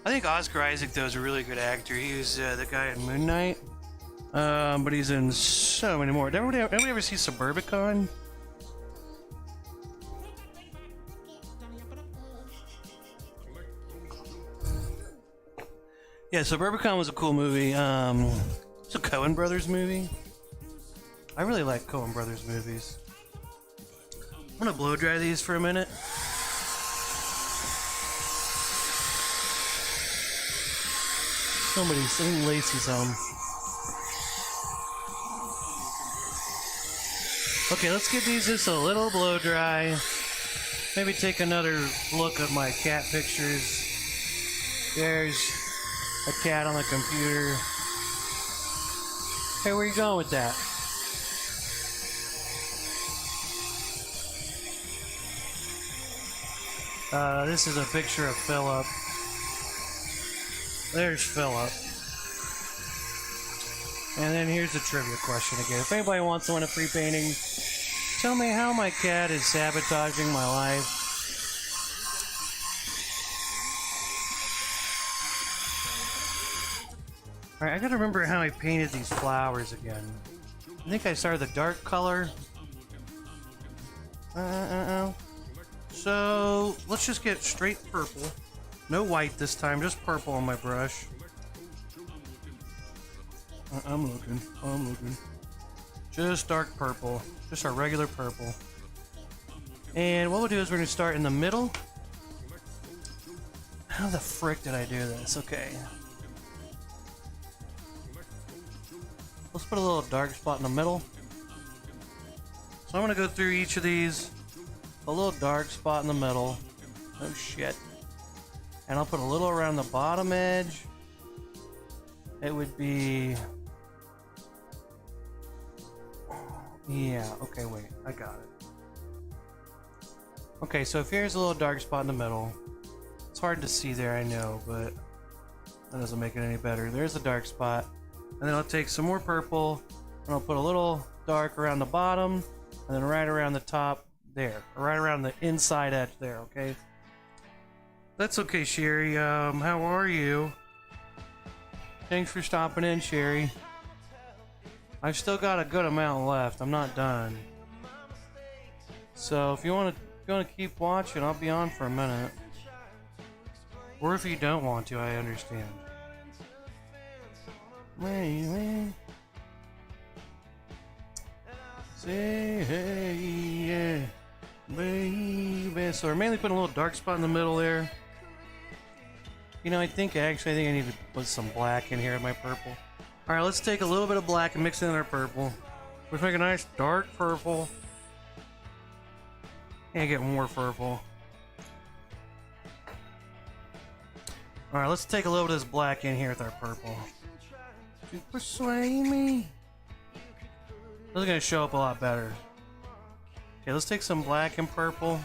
think Oscar Isaac, though, is a really good actor. He was the guy in Moon Knight. But he's in so many more. Did everybody ever see Suburbicon? Yeah, Suburbicon was a cool movie. It's a Coen Brothers movie. I really like Coen Brothers movies. I'm gonna blow dry these for a minute. Somebody's sending Lacey's home. Okay, let's give these just a little blow dry. Maybe take another look at my cat pictures. There's a cat on the computer. Hey, where you going with that? This is a picture of Philip. There's Philip. And then here's a trivia question again. If anybody wants to win a free painting, tell me how my cat is sabotaging my life. Alright, I gotta remember how I painted these flowers again. I think I started the dark color. So, let's just get straight purple. No white this time, just purple on my brush. I'm looking. Just dark purple. Just our regular purple. And what we'll do is we're going to start in the middle. How the frick did I do this? Okay. Let's put a little dark spot in the middle. So I'm going to go through each of these. A little dark spot in the middle. Oh shit. And I'll put a little around the bottom edge. It would be... Yeah, okay, wait. I got it. Okay, so if here's a little dark spot in the middle. It's hard to see there, I know, but that doesn't make it any better. There's a dark spot. And then I'll take some more purple, and I'll put a little dark around the bottom, and then right around the top there. Right around the inside edge there, okay? That's okay, Sherry. How are you? Thanks for stopping in, Sherry. I've still got a good amount left. I'm not done. So if you want to keep watching, I'll be on for a minute. Or if you don't want to, I understand. Say hey, yeah, baby. So we're mainly putting a little dark spot in the middle there. You know, I think I need to put some black in here in my purple. Alright, let's take a little bit of black and mix it in our purple. Let's make a nice dark purple. And get more purple. Alright, let's take a little bit of this black in here with our purple. You persuade me. This is going to show up a lot better. Okay, let's take some black and purple.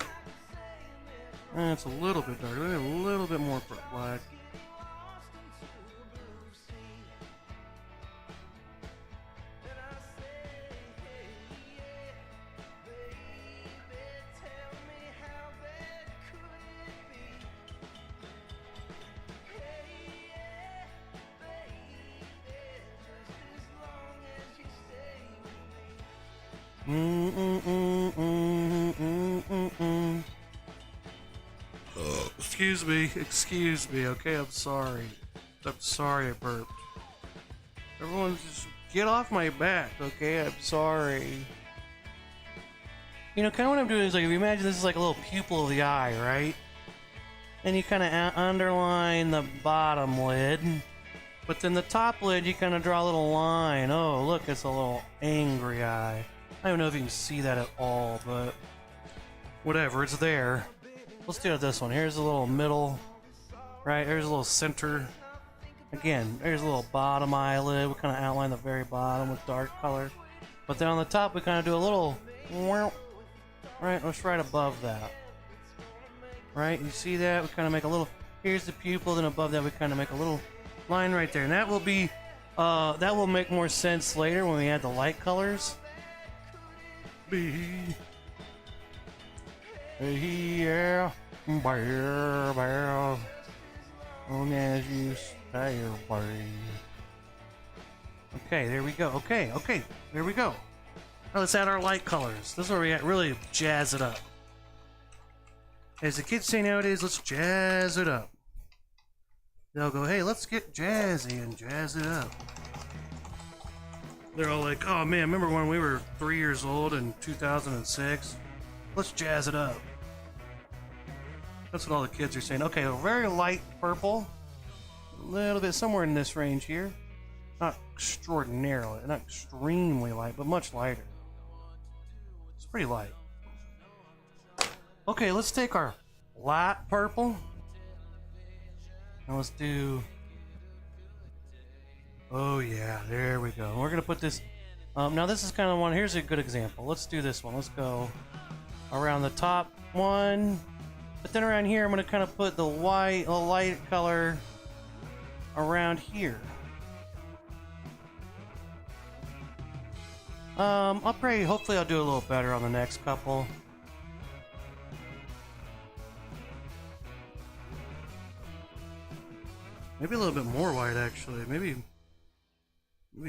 And it's a little bit darker. A little bit more black. Excuse me, okay? I'm sorry I burped. Everyone just get off my back, okay? I'm sorry. You know, kind of what I'm doing is, like, if you imagine this is like a little pupil of the eye, right? And you kind of underline the bottom lid. But then the top lid, you kind of draw a little line. Oh, look, it's a little angry eye. I don't know if you can see that at all, but whatever, it's there. Let's do this one. Here's a little middle, right? There's a little center. Again, there's a little bottom eyelid. We kind of outline the very bottom with dark color. But then on the top, we kind of do a little, right? Just right above that. Right? You see that? We kind of make a little, here's the pupil, then above that, we kind of make a little line right there. And that will be That will make more sense later when we add the light colors. Yeah, bear, bear. Oh, as you stay away. Okay, there we go. Okay, there we go. Now let's add our light colors. This is where we really jazz it up. As the kids say nowadays, let's jazz it up. They'll go, hey, let's get jazzy and jazz it up. They're all like, oh man, remember when we were 3 years old in 2006? Let's jazz it up. That's what all the kids are saying. Okay, a very light purple. A little bit somewhere in this range here. Not extraordinarily, not extremely light, but much lighter. It's pretty light. Okay, let's take our light purple. And let's do... Oh yeah, there we go. We're gonna put this... now this is kind of one... Here's a good example. Let's do this one. Let's go around the top one. But then around here, I'm gonna kind of put the white, a light color around here. Hopefully I'll do a little better on the next couple. Maybe a little bit more white, actually. Maybe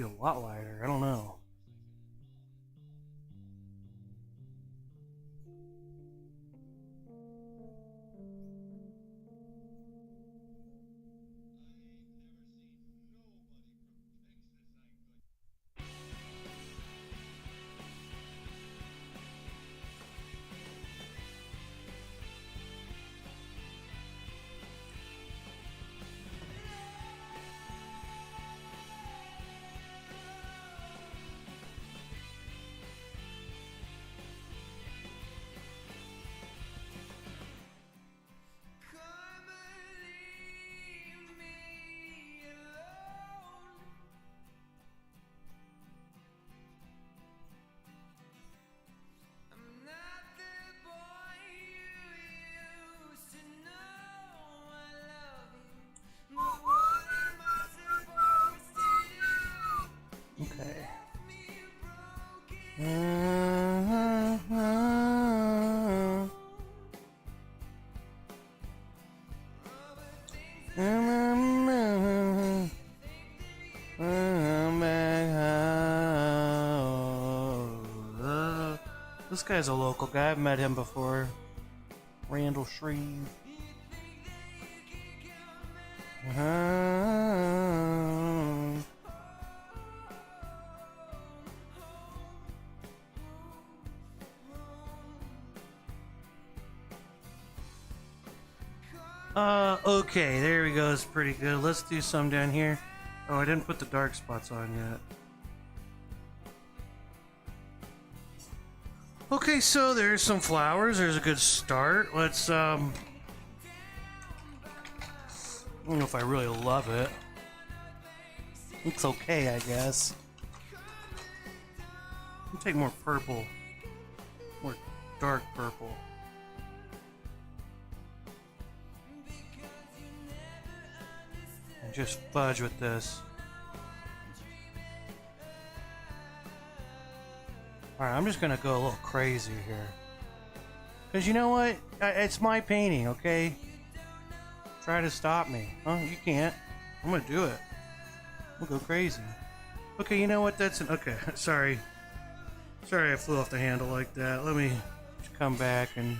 a lot lighter. I don't know. Okay. This guy's a local guy. I've met him before. Randall Shreve. Okay, there we go. It's pretty good. Let's do some down here. Oh, I didn't put the dark spots on yet. Okay, so there's some flowers. There's a good start. Let's, I don't know if I really love it. It's okay, I guess. I'll take more purple. More dark purple. And just fudge with this. Alright, I'm just gonna go a little crazy here. Because you know what? It's my painting, okay? Try to stop me. Huh? You can't. I'm gonna do it. We'll go crazy. Okay, you know what? That's an... Okay, sorry. Sorry I flew off the handle like that. Let me just come back and...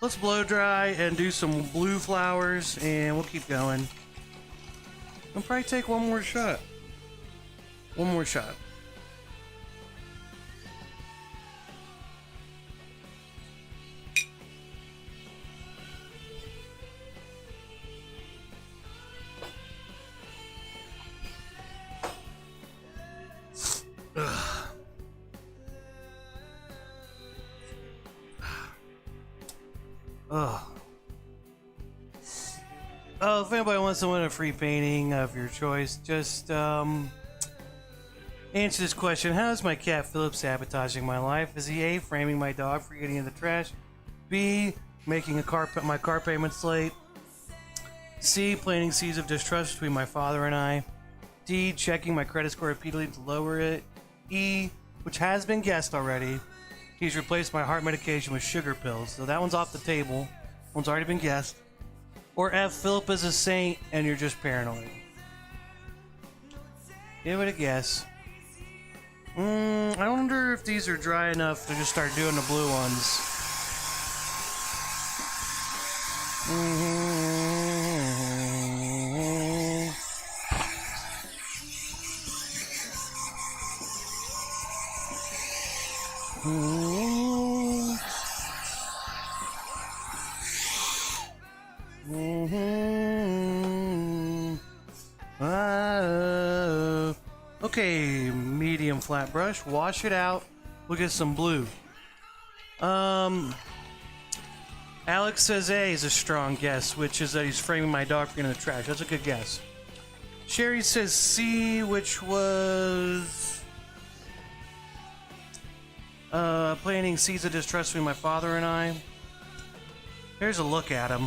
Let's blow dry and do some blue flowers, and we'll keep going. I'll probably take one more shot. One more shot. Oh, if anybody wants to win a free painting of your choice, just answer this question. How is my cat Philip sabotaging my life? Is he A, framing my dog for getting in the trash? B, making my car payments late? C, planting seeds of distrust between my father and I? D, checking my credit score repeatedly to lower it. E, which has been guessed already, he's replaced my heart medication with sugar pills. So that one's off the table. One's already been guessed. Or F, Philip is a saint and you're just paranoid. Give it a guess. I wonder if these are dry enough to just start doing the blue ones. Okay, medium flat brush. Wash it out. We'll get some blue. Alex says A is a strong guess, which is that he's framing my dog for getting in the trash. That's a good guess. Sherry says C, which was planting seeds of distrust between my father and I. Here's a look at him.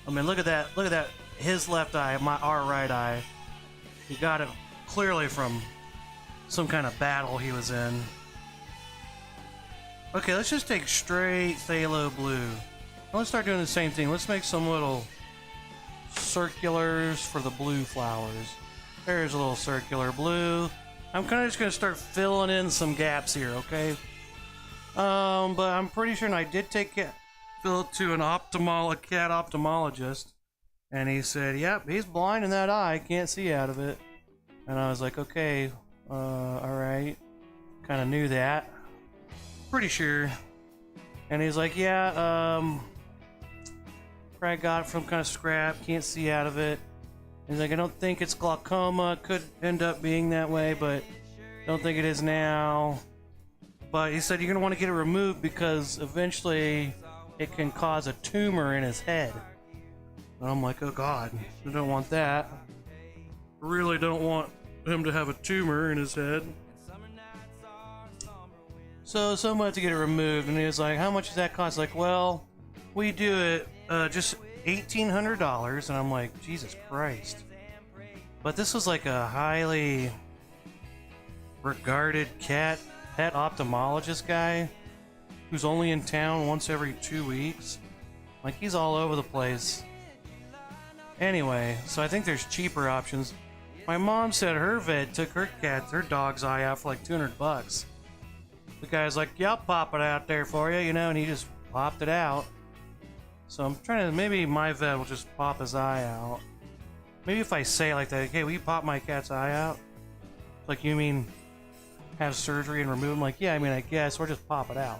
I mean, look at that. Look at that. His left eye, our right eye. He got it clearly from some kind of battle he was in. Okay, let's just take straight phthalo blue. Let's start doing the same thing. Let's make some little circulars for the blue flowers. There's a little circular blue. I'm kind of just going to start filling in some gaps here, okay? But I'm pretty sure, and I did take Phil to a cat ophthalmologist, and he said, yep, he's blind in that eye, can't see out of it. And I was like, okay, alright. Kind of knew that. Pretty sure. And he's like, yeah, probably got it from kind of scrap, can't see out of it. He's like, I don't think it's glaucoma, could end up being that way, but don't think it is now. But he said you're going to want to get it removed because eventually it can cause a tumor in his head. And I'm like, oh god, I don't want that. Really don't want him to have a tumor in his head. So much to get it removed, and he was like, how much does that cost? Like, well, we do it just $1,800, and I'm like, Jesus Christ. But this was like a highly regarded pet ophthalmologist guy who's only in town once every 2 weeks. Like, he's all over the place. Anyway, so I think there's cheaper options. My mom said her vet took her dog's eye out for like $200. The guy's like, yeah, I'll pop it out there for you, you know, and he just popped it out. So I'm trying to, maybe my vet will just pop his eye out. Maybe if I say it like that, hey, will you pop my cat's eye out? Like, you mean have surgery and remove him? Like, yeah, I mean, I guess, or just pop it out.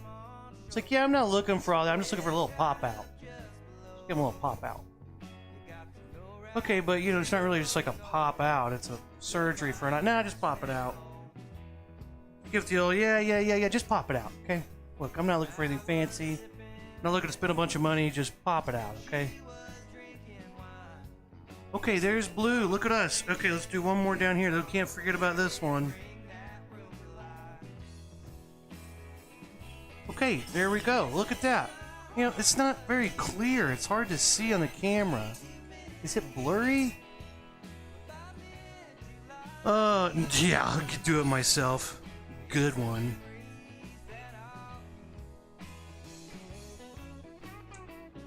It's like, yeah, I'm not looking for all that, I'm just looking for a little pop out. Just give him a little pop out. Okay, but you know, it's not really just like a pop out, it's a surgery for an eye. Nah, just pop it out. Give the old, yeah, just pop it out, okay? Look, I'm not looking for anything fancy. I'm not looking to spend a bunch of money, just pop it out, okay? Okay, there's blue, look at us. Okay, let's do one more down here, though. Can't forget about this one. Okay, there we go, look at that. You know, it's not very clear, it's hard to see on the camera. Is it blurry? Yeah, I could do it myself. Good one.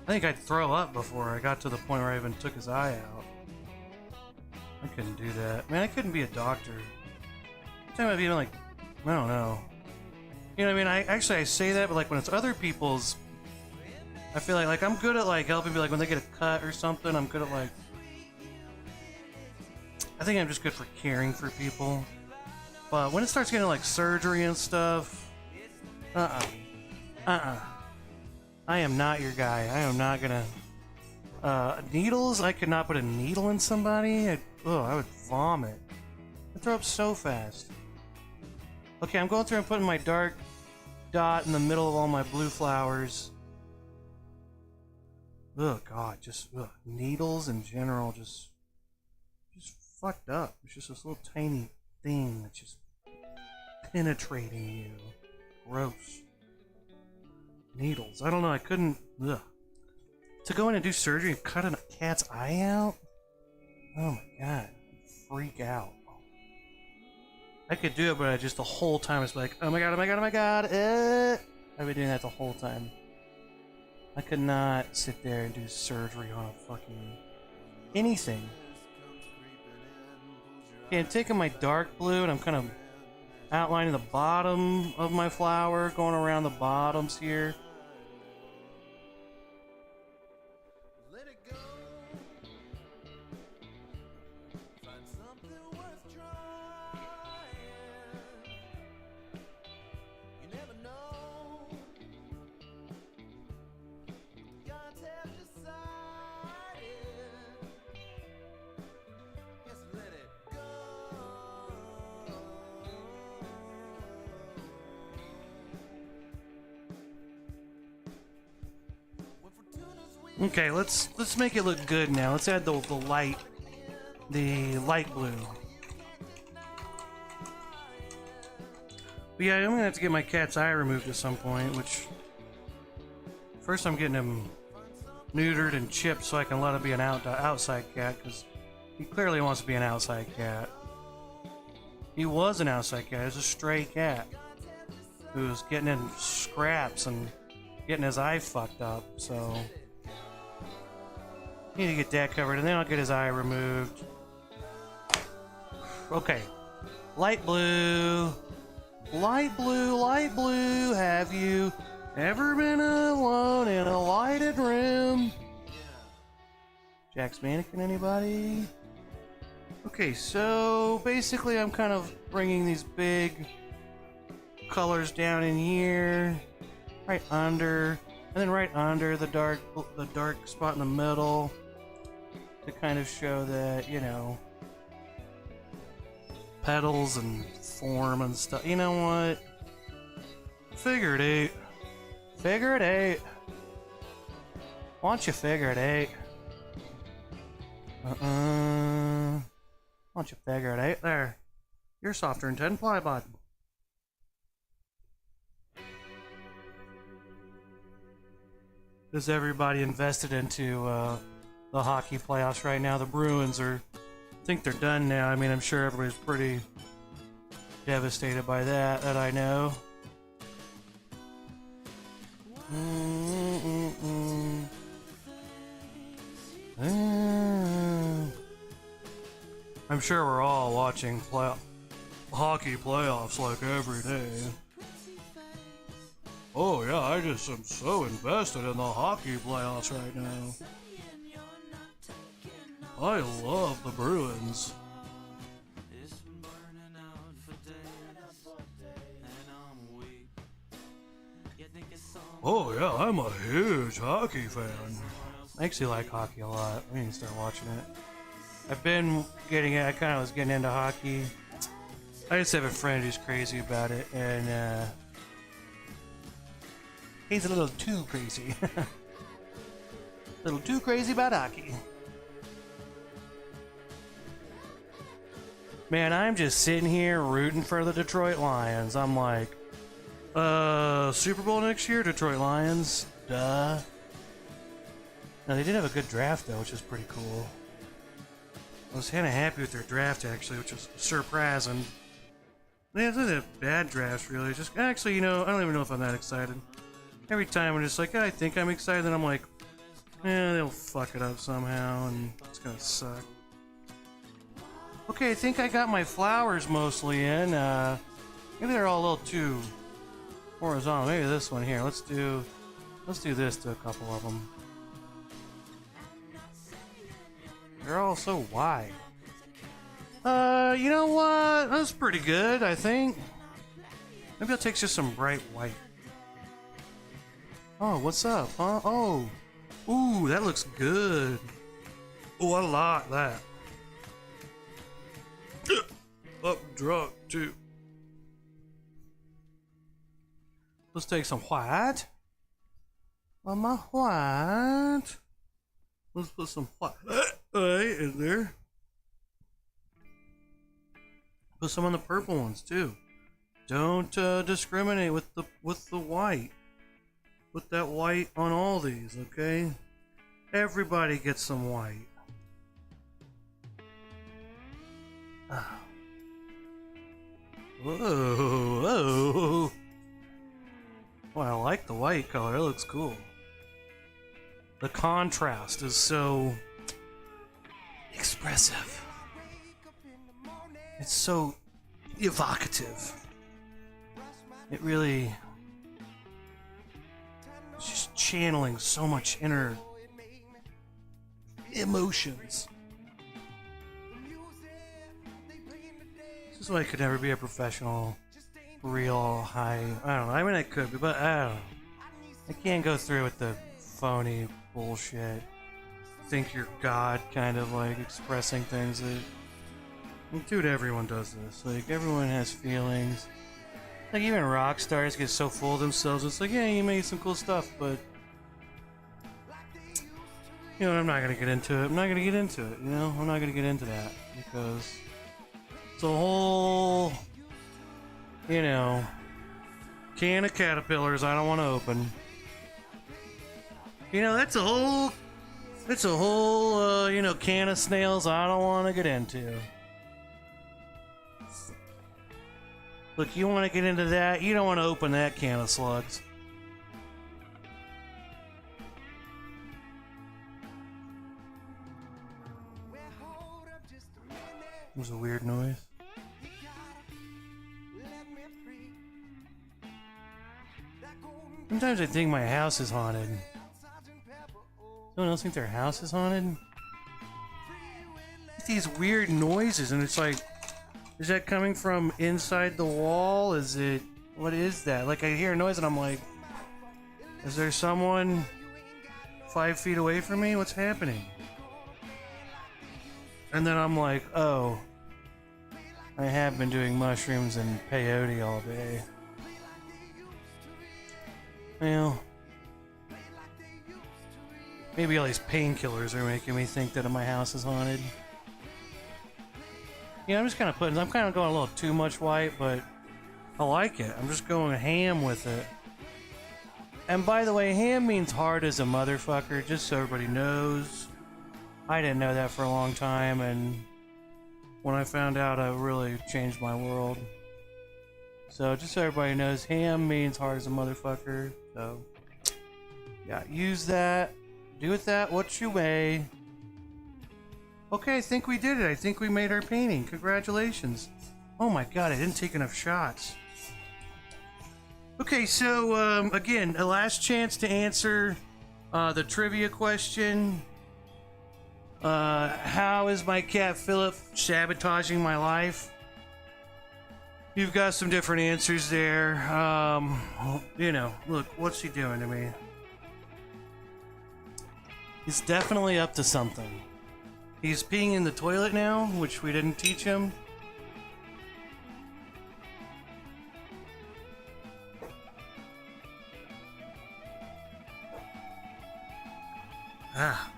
I think I'd throw up before I got to the point where I even took his eye out. I couldn't do that. Man, I couldn't be a doctor. Time I'd be like, I don't know. You know what I mean? I say that, but like when it's other people's, I feel like I'm good at like helping people, like when they get a cut or something, I'm good at like, I think I'm just good for caring for people. But when it starts getting like surgery and stuff, I am not your guy. I am not gonna, needles, I could not put a needle in somebody. I would vomit. I throw up so fast. Okay, I'm going through and putting my dark dot in the middle of all my blue flowers. Oh god, just needles in general, just fucked up. It's just this little tiny thing that's just penetrating you. Gross. Needles. I don't know, I couldn't. Ugh. To go in and do surgery and cut a cat's eye out? Oh my god. freak out. I could do it, but I just the whole time it's like, oh my god, oh my god, oh my god. I've been doing that the whole time. I could not sit there and do surgery on a fucking anything. Okay, I'm taking my dark blue and I'm kind of outlining the bottom of my flower, going around the bottoms here. Okay, let's make it look good now. Let's add the light blue. But yeah, I'm gonna have to get my cat's eye removed at some point. Which first I'm getting him neutered and chipped so I can let him be an outside cat because he clearly wants to be an outside cat. He was an outside cat. He was a stray cat who was getting in scraps and getting his eye fucked up. So. Need to get that covered, and then I'll get his eye removed. Okay. Light blue. Light blue, light blue. Have you ever been alone in a lighted room? Jack's Mannequin, anybody? Okay, so basically I'm kind of bringing these big colors down in here. Right under. And then right under the dark spot in the middle. To kind of show that, you know, petals and form and stuff. You know what? Figure it out. Figure it out. Why don't you figure it out? Why don't you figure it out? There. You're softer than 10 ply, bud. Is everybody invested into, the hockey playoffs right now? The Bruins I think they're done now. I mean, I'm sure everybody's pretty devastated by that I know. I'm sure we're all watching hockey playoffs like every day. Oh yeah, I just am so invested in the hockey playoffs right now. I love the Bruins. Oh yeah, I'm a huge hockey fan. I actually like hockey a lot. We need to start watching it. I've been getting it. I kind of was getting into hockey. I just have a friend who's crazy about it, and he's a little too crazy. A little too crazy about hockey. Man, I'm just sitting here rooting for the Detroit Lions. I'm like, Super Bowl next year, Detroit Lions? Duh. Now, they did have a good draft, though, which is pretty cool. I was kind of happy with their draft, actually, which is surprising. They have bad drafts, really. Just actually, you know, I don't even know if I'm that excited. Every time I'm just like, I think I'm excited, and I'm like, they'll fuck it up somehow, and it's gonna suck. Okay, I think I got my flowers mostly in. Maybe they're all a little too horizontal. Maybe this one here. Let's do this to a couple of them. They're all so wide. You know what? That's pretty good, I think. Maybe I'll take just some bright white. Oh, what's up? Huh? Oh. Ooh, that looks good. Oh, I like that. Up drunk, too. Let's take some white. On my white. Let's put some white in there. Put some on the purple ones too. Don't discriminate with the white. Put that white on all these, okay? Everybody gets some white. Whoa, whoa. Well, I like the white color. It looks cool. The contrast is so expressive. It's so evocative. It really is just channeling so much inner emotions. This is why I could never be a professional, real high. I don't know. I mean, I could be, but I don't know. I can't go through with the phony bullshit. Think you're God kind of like expressing things that. Dude, everyone does this. Like, everyone has feelings. Like, even rock stars get so full of themselves. It's like, yeah, you made some cool stuff, but. You know, I'm not gonna get into it. I'm not gonna get into it, you know? I'm not gonna get into that. Because. It's a whole. You know. Can of caterpillars I don't want to open. You know, that's a whole. It's a whole, you know, can of snails I don't want to get into. Look, you want to get into that, you don't want to open that can of slugs. It was a weird noise. Sometimes I think my house is haunted. Someone else think their house is haunted? These weird noises, and it's like, is that coming from inside the wall? Is it, what is that? Like, I hear a noise and I'm like, is there someone 5 feet away from me? What's happening? And then I'm like, oh, I have been doing mushrooms and peyote all day. Well, maybe all these painkillers are making me think that my house is haunted. Yeah, I'm kind of going a little too much white, but I like it. I'm just going ham with it. And by the way, ham means hard as a motherfucker, just so everybody knows. I didn't know that for a long time, and when I found out, it really changed my world. So just so everybody knows, ham means hard as a motherfucker. So yeah, use that. Do with that what you may. Okay, I think we did it. I think we made our painting. Congratulations. Oh my god, I didn't take enough shots. Okay, so again, a last chance to answer the trivia question. How is my cat Philip sabotaging my life? You've got some different answers there. You know, look, what's he doing to me? He's definitely up to something. He's peeing in the toilet now, which we didn't teach him. Ah.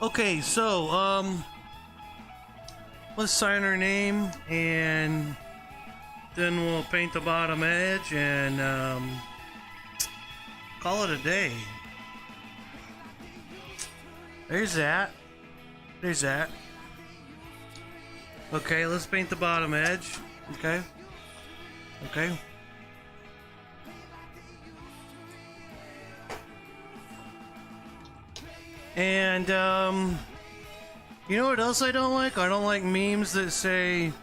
Okay, so, let's sign our name, and then we'll paint the bottom edge, and, call it a day. There's that. There's that. Okay, let's paint the bottom edge. Okay. Okay. And, you know what else I don't like? I don't like memes that say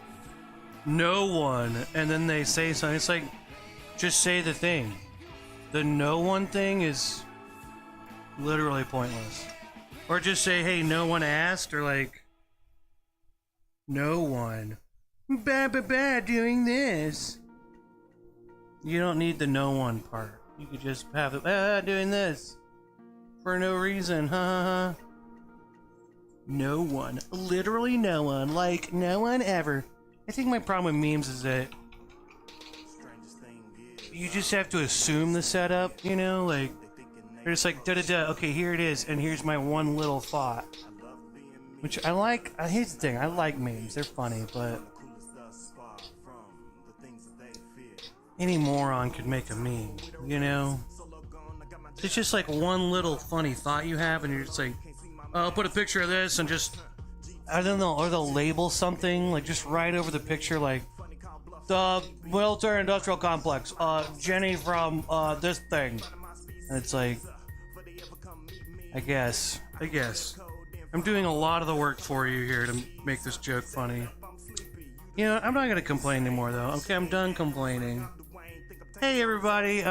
no one, and then they say something. It's like, just say the thing. The no one thing is literally pointless. Or just say, hey, no one asked, or like, no one. Bad doing this. You don't need the no one part. You could just have it, doing this. For no reason, ha ha ha. No one. Literally no one. Like, no one ever. I think my problem with memes is that you just have to assume the setup, you know? Like, they're just like, da-da-da, okay, here it is, and here's my one little thought. Which I like. Here's the thing, I like memes. They're funny, but any moron could make a meme, you know? It's just like one little funny thought you have, and you're just like, oh, I'll put a picture of this and just I don't know, or they'll label something like just right over the picture, like the military industrial complex, Jenny from this thing. And it's like, I guess I'm doing a lot of the work for you here to make this joke funny. You know, I'm not gonna complain anymore though. Okay, I'm done complaining. Hey everybody,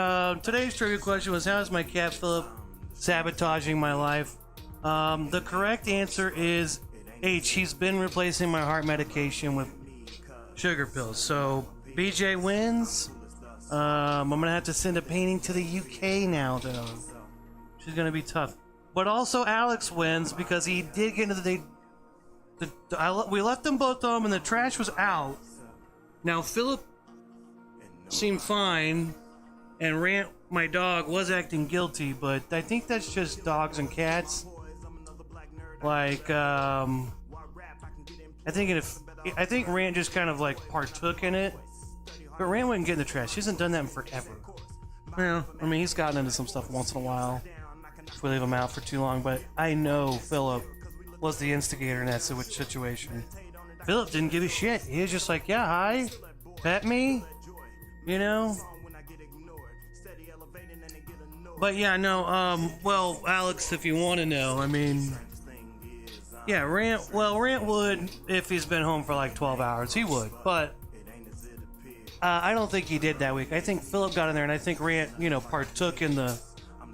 today's trivia question was, how is my cat Philip sabotaging my life? The correct answer is H. He's been replacing my heart medication with sugar pills. So BJ wins. I'm gonna have to send a painting to the UK now though. She's gonna be tough. But also Alex wins because he did get into we left them both home and the trash was out. Now Philip seemed fine and Rant, my dog, was acting guilty, but I think that's just dogs and cats. Like, I think Rant just kind of like partook in it, but Rant wouldn't get in the trash. She hasn't done that in forever. Well, I mean, he's gotten into some stuff once in a while if we leave him out for too long, but I know Philip was the instigator in that situation. Philip didn't give a shit. He was just like, yeah, hi, pet me, you know? But yeah, no, well, Alex, if you want to know, I mean, yeah, Rant would, if he's been home for like 12 hours, he would, but I don't think he did that week. I think Philip got in there, and I think Rant, you know, partook in the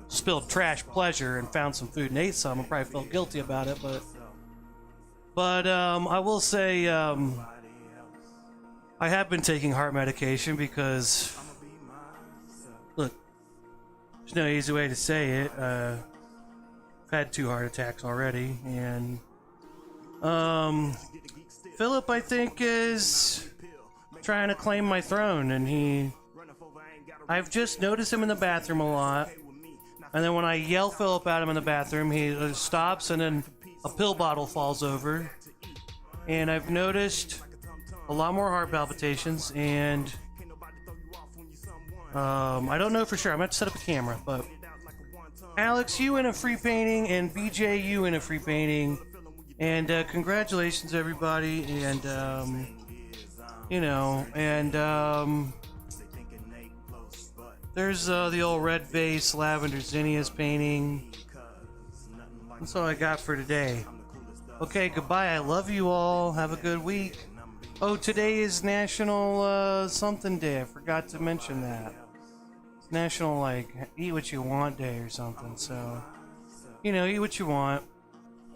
spilled trash pleasure and found some food and ate some and probably felt guilty about it, but I will say, I have been taking heart medication because, look, there's no easy way to say it. I've had 2 heart attacks already, and Philip, I think, is trying to claim my throne, and I've just noticed him in the bathroom a lot, and then when I yell Philip at him in the bathroom, he stops, and then a pill bottle falls over, and I've noticed a lot more heart palpitations, and I don't know for sure. I'm going to set up a camera, but Alex, you win a free painting, and BJ, you win a free painting, and congratulations, everybody, and you know, and there's the old red base Lavender Zinnias painting. That's all I got for today. Okay, goodbye. I love you all. Have a good week. Oh, today is National something day. I forgot to mention that. It's National, like, eat what you want day or something. So, you know, eat what you want.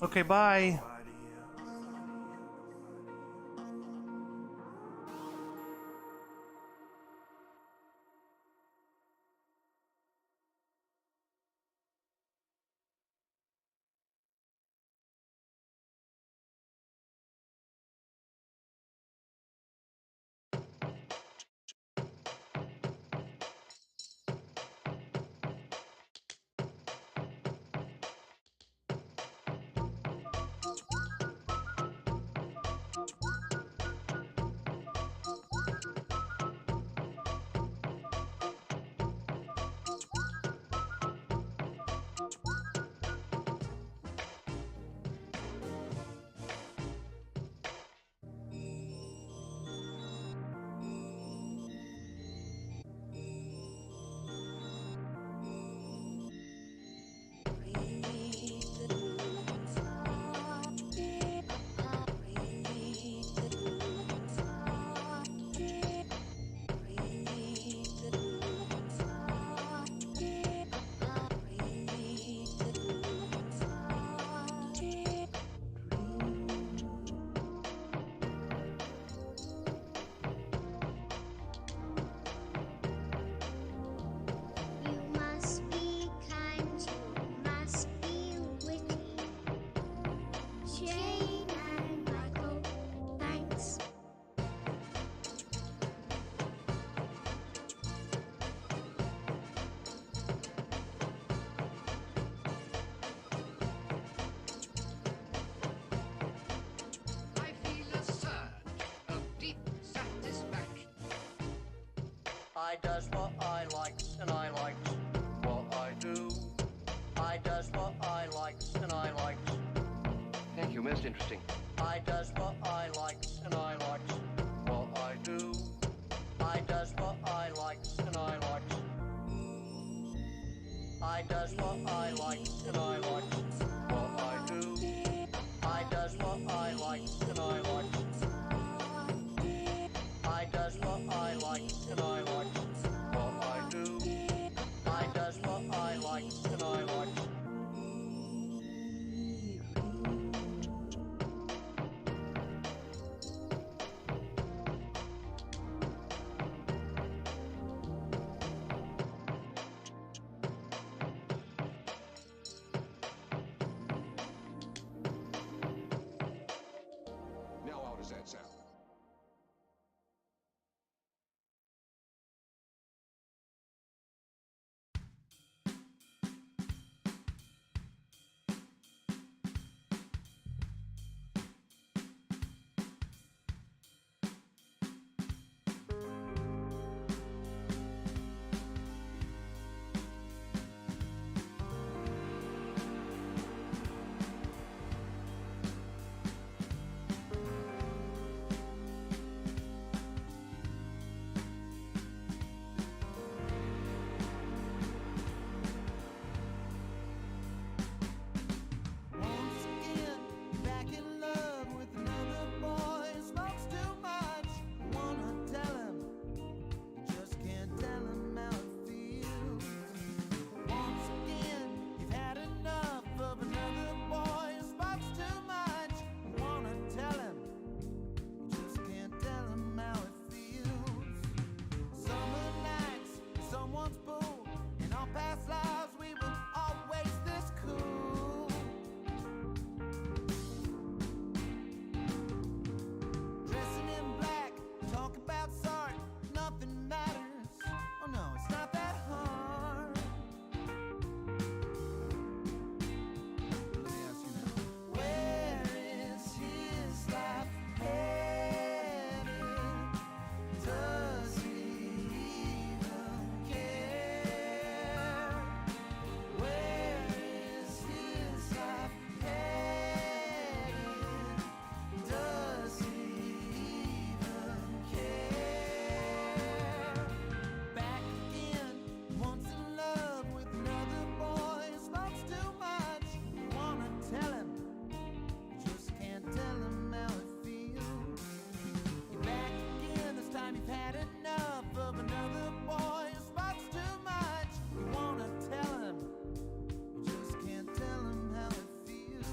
Okay, bye. I does what I likes and I likes what I do. I does what I likes and I likes. Most interesting. I does what I likes and I likes what I do. I does what I likes and I likes. I does what I likes and I likes what I do. I does what I likes and I likes. I does what I likes and I likes what I do. I does what I likes and I likes. Now how does that sound? Once again, back in love with another boy. Smokes too much. Wanna tell him, just can't tell him how it feels. Once again, you've had enough of another boy. Smokes too much. Wanna tell him, just can't tell him how it feels. Summer nights, someone's pool. In our past lives, we were always this cool. Dressing in black, talk about art, nothing matters. Oh no, it's not that hard. Let me ask you now. Where is his life headed? Does he even care? Where is his life headed? Does he even care? Back again, once in love with another boy. Smokes too much. You wanna tell him, you just can't tell him how it feels. You're back again, this time you've had enough of another boy. Smokes too much. You wanna tell him, you just can't tell him how it feels.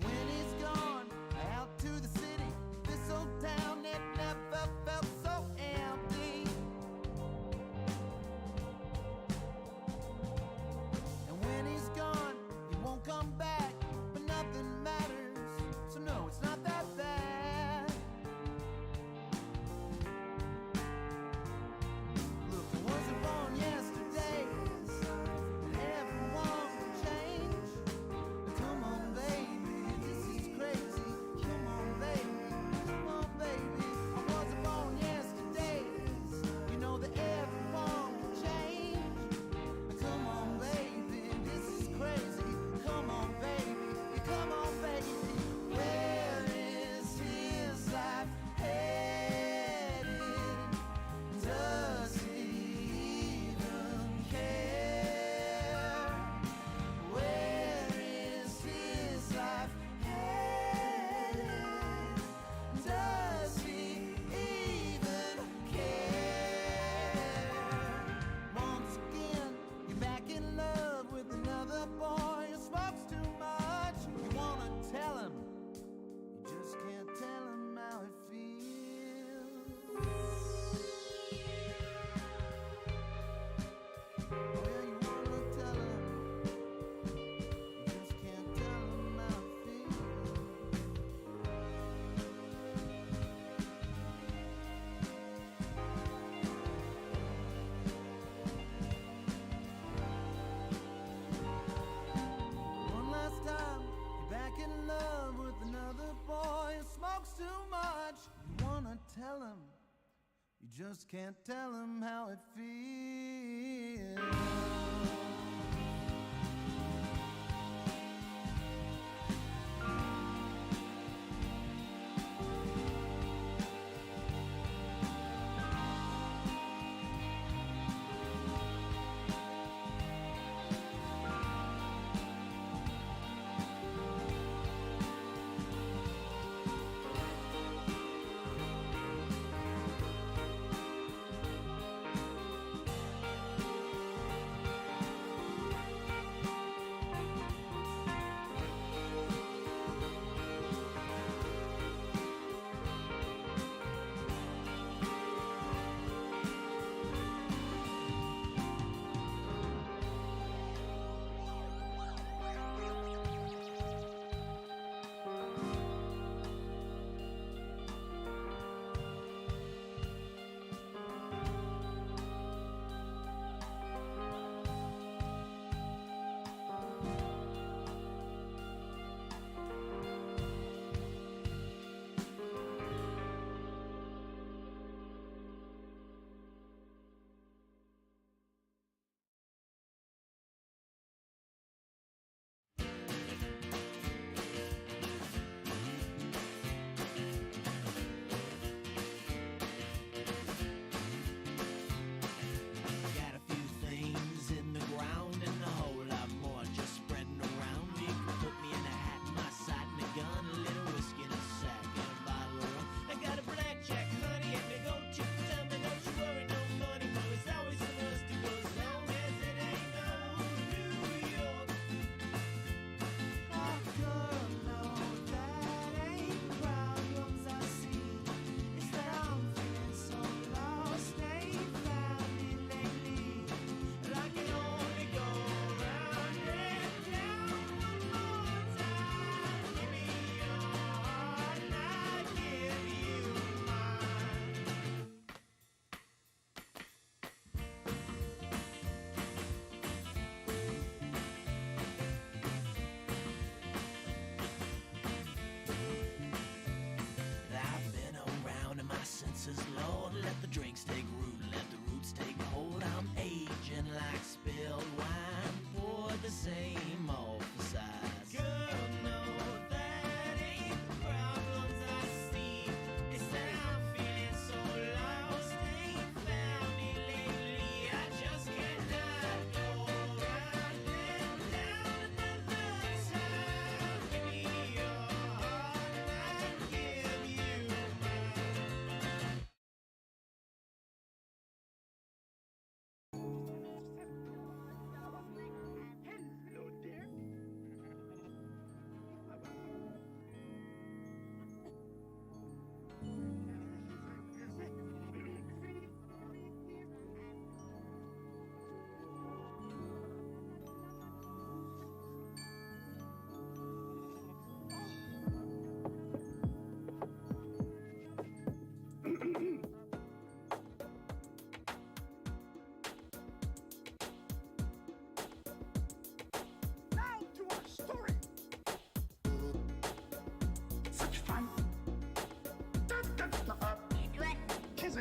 When he's gone out to the city, this old town it never felt so empty. And when he's gone, he won't come back, but nothing matters. So no, it's not that bad. Look, I wasn't born yesterday, and everyone can change. Come on, baby, this is crazy. Come on, baby, come on, baby. I wasn't born yesterday. You know that everyone can change. Come on, baby, this is crazy. Come on, baby, come on, baby. Where is his life headed? Does he even care? Where is his life headed? Does he even care? Once again, you're back in love with another boy who smokes too much. You wanna tell him, you just can't tell him how it feels. Well, you wanna tell him, you just can't tell him how it feels. One last time, you're back in love with another boy who smokes too much. You wanna tell him, you just can't tell him how it feels.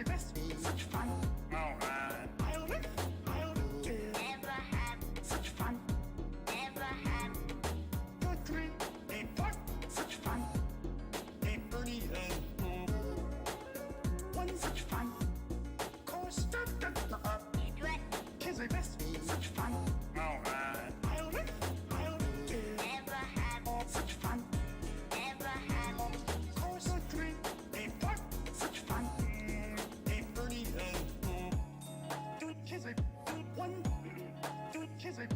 the best, such fun. Alright. I'll never have such fun. Never have. 2, 3, 8, 4, such fun. 8, 38. 1, such fun. Course, up. Kiss the best, such fun. Alright. I'll never have such fun. Never have. Course, 2, 3, 8, 4, such fun. 8, 38. 2, kiss it. 1, 2, kiss it.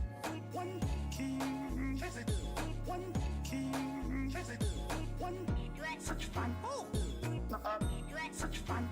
1, king, kiss it. 1, king, kiss it. 1, such fun. Up, such fun.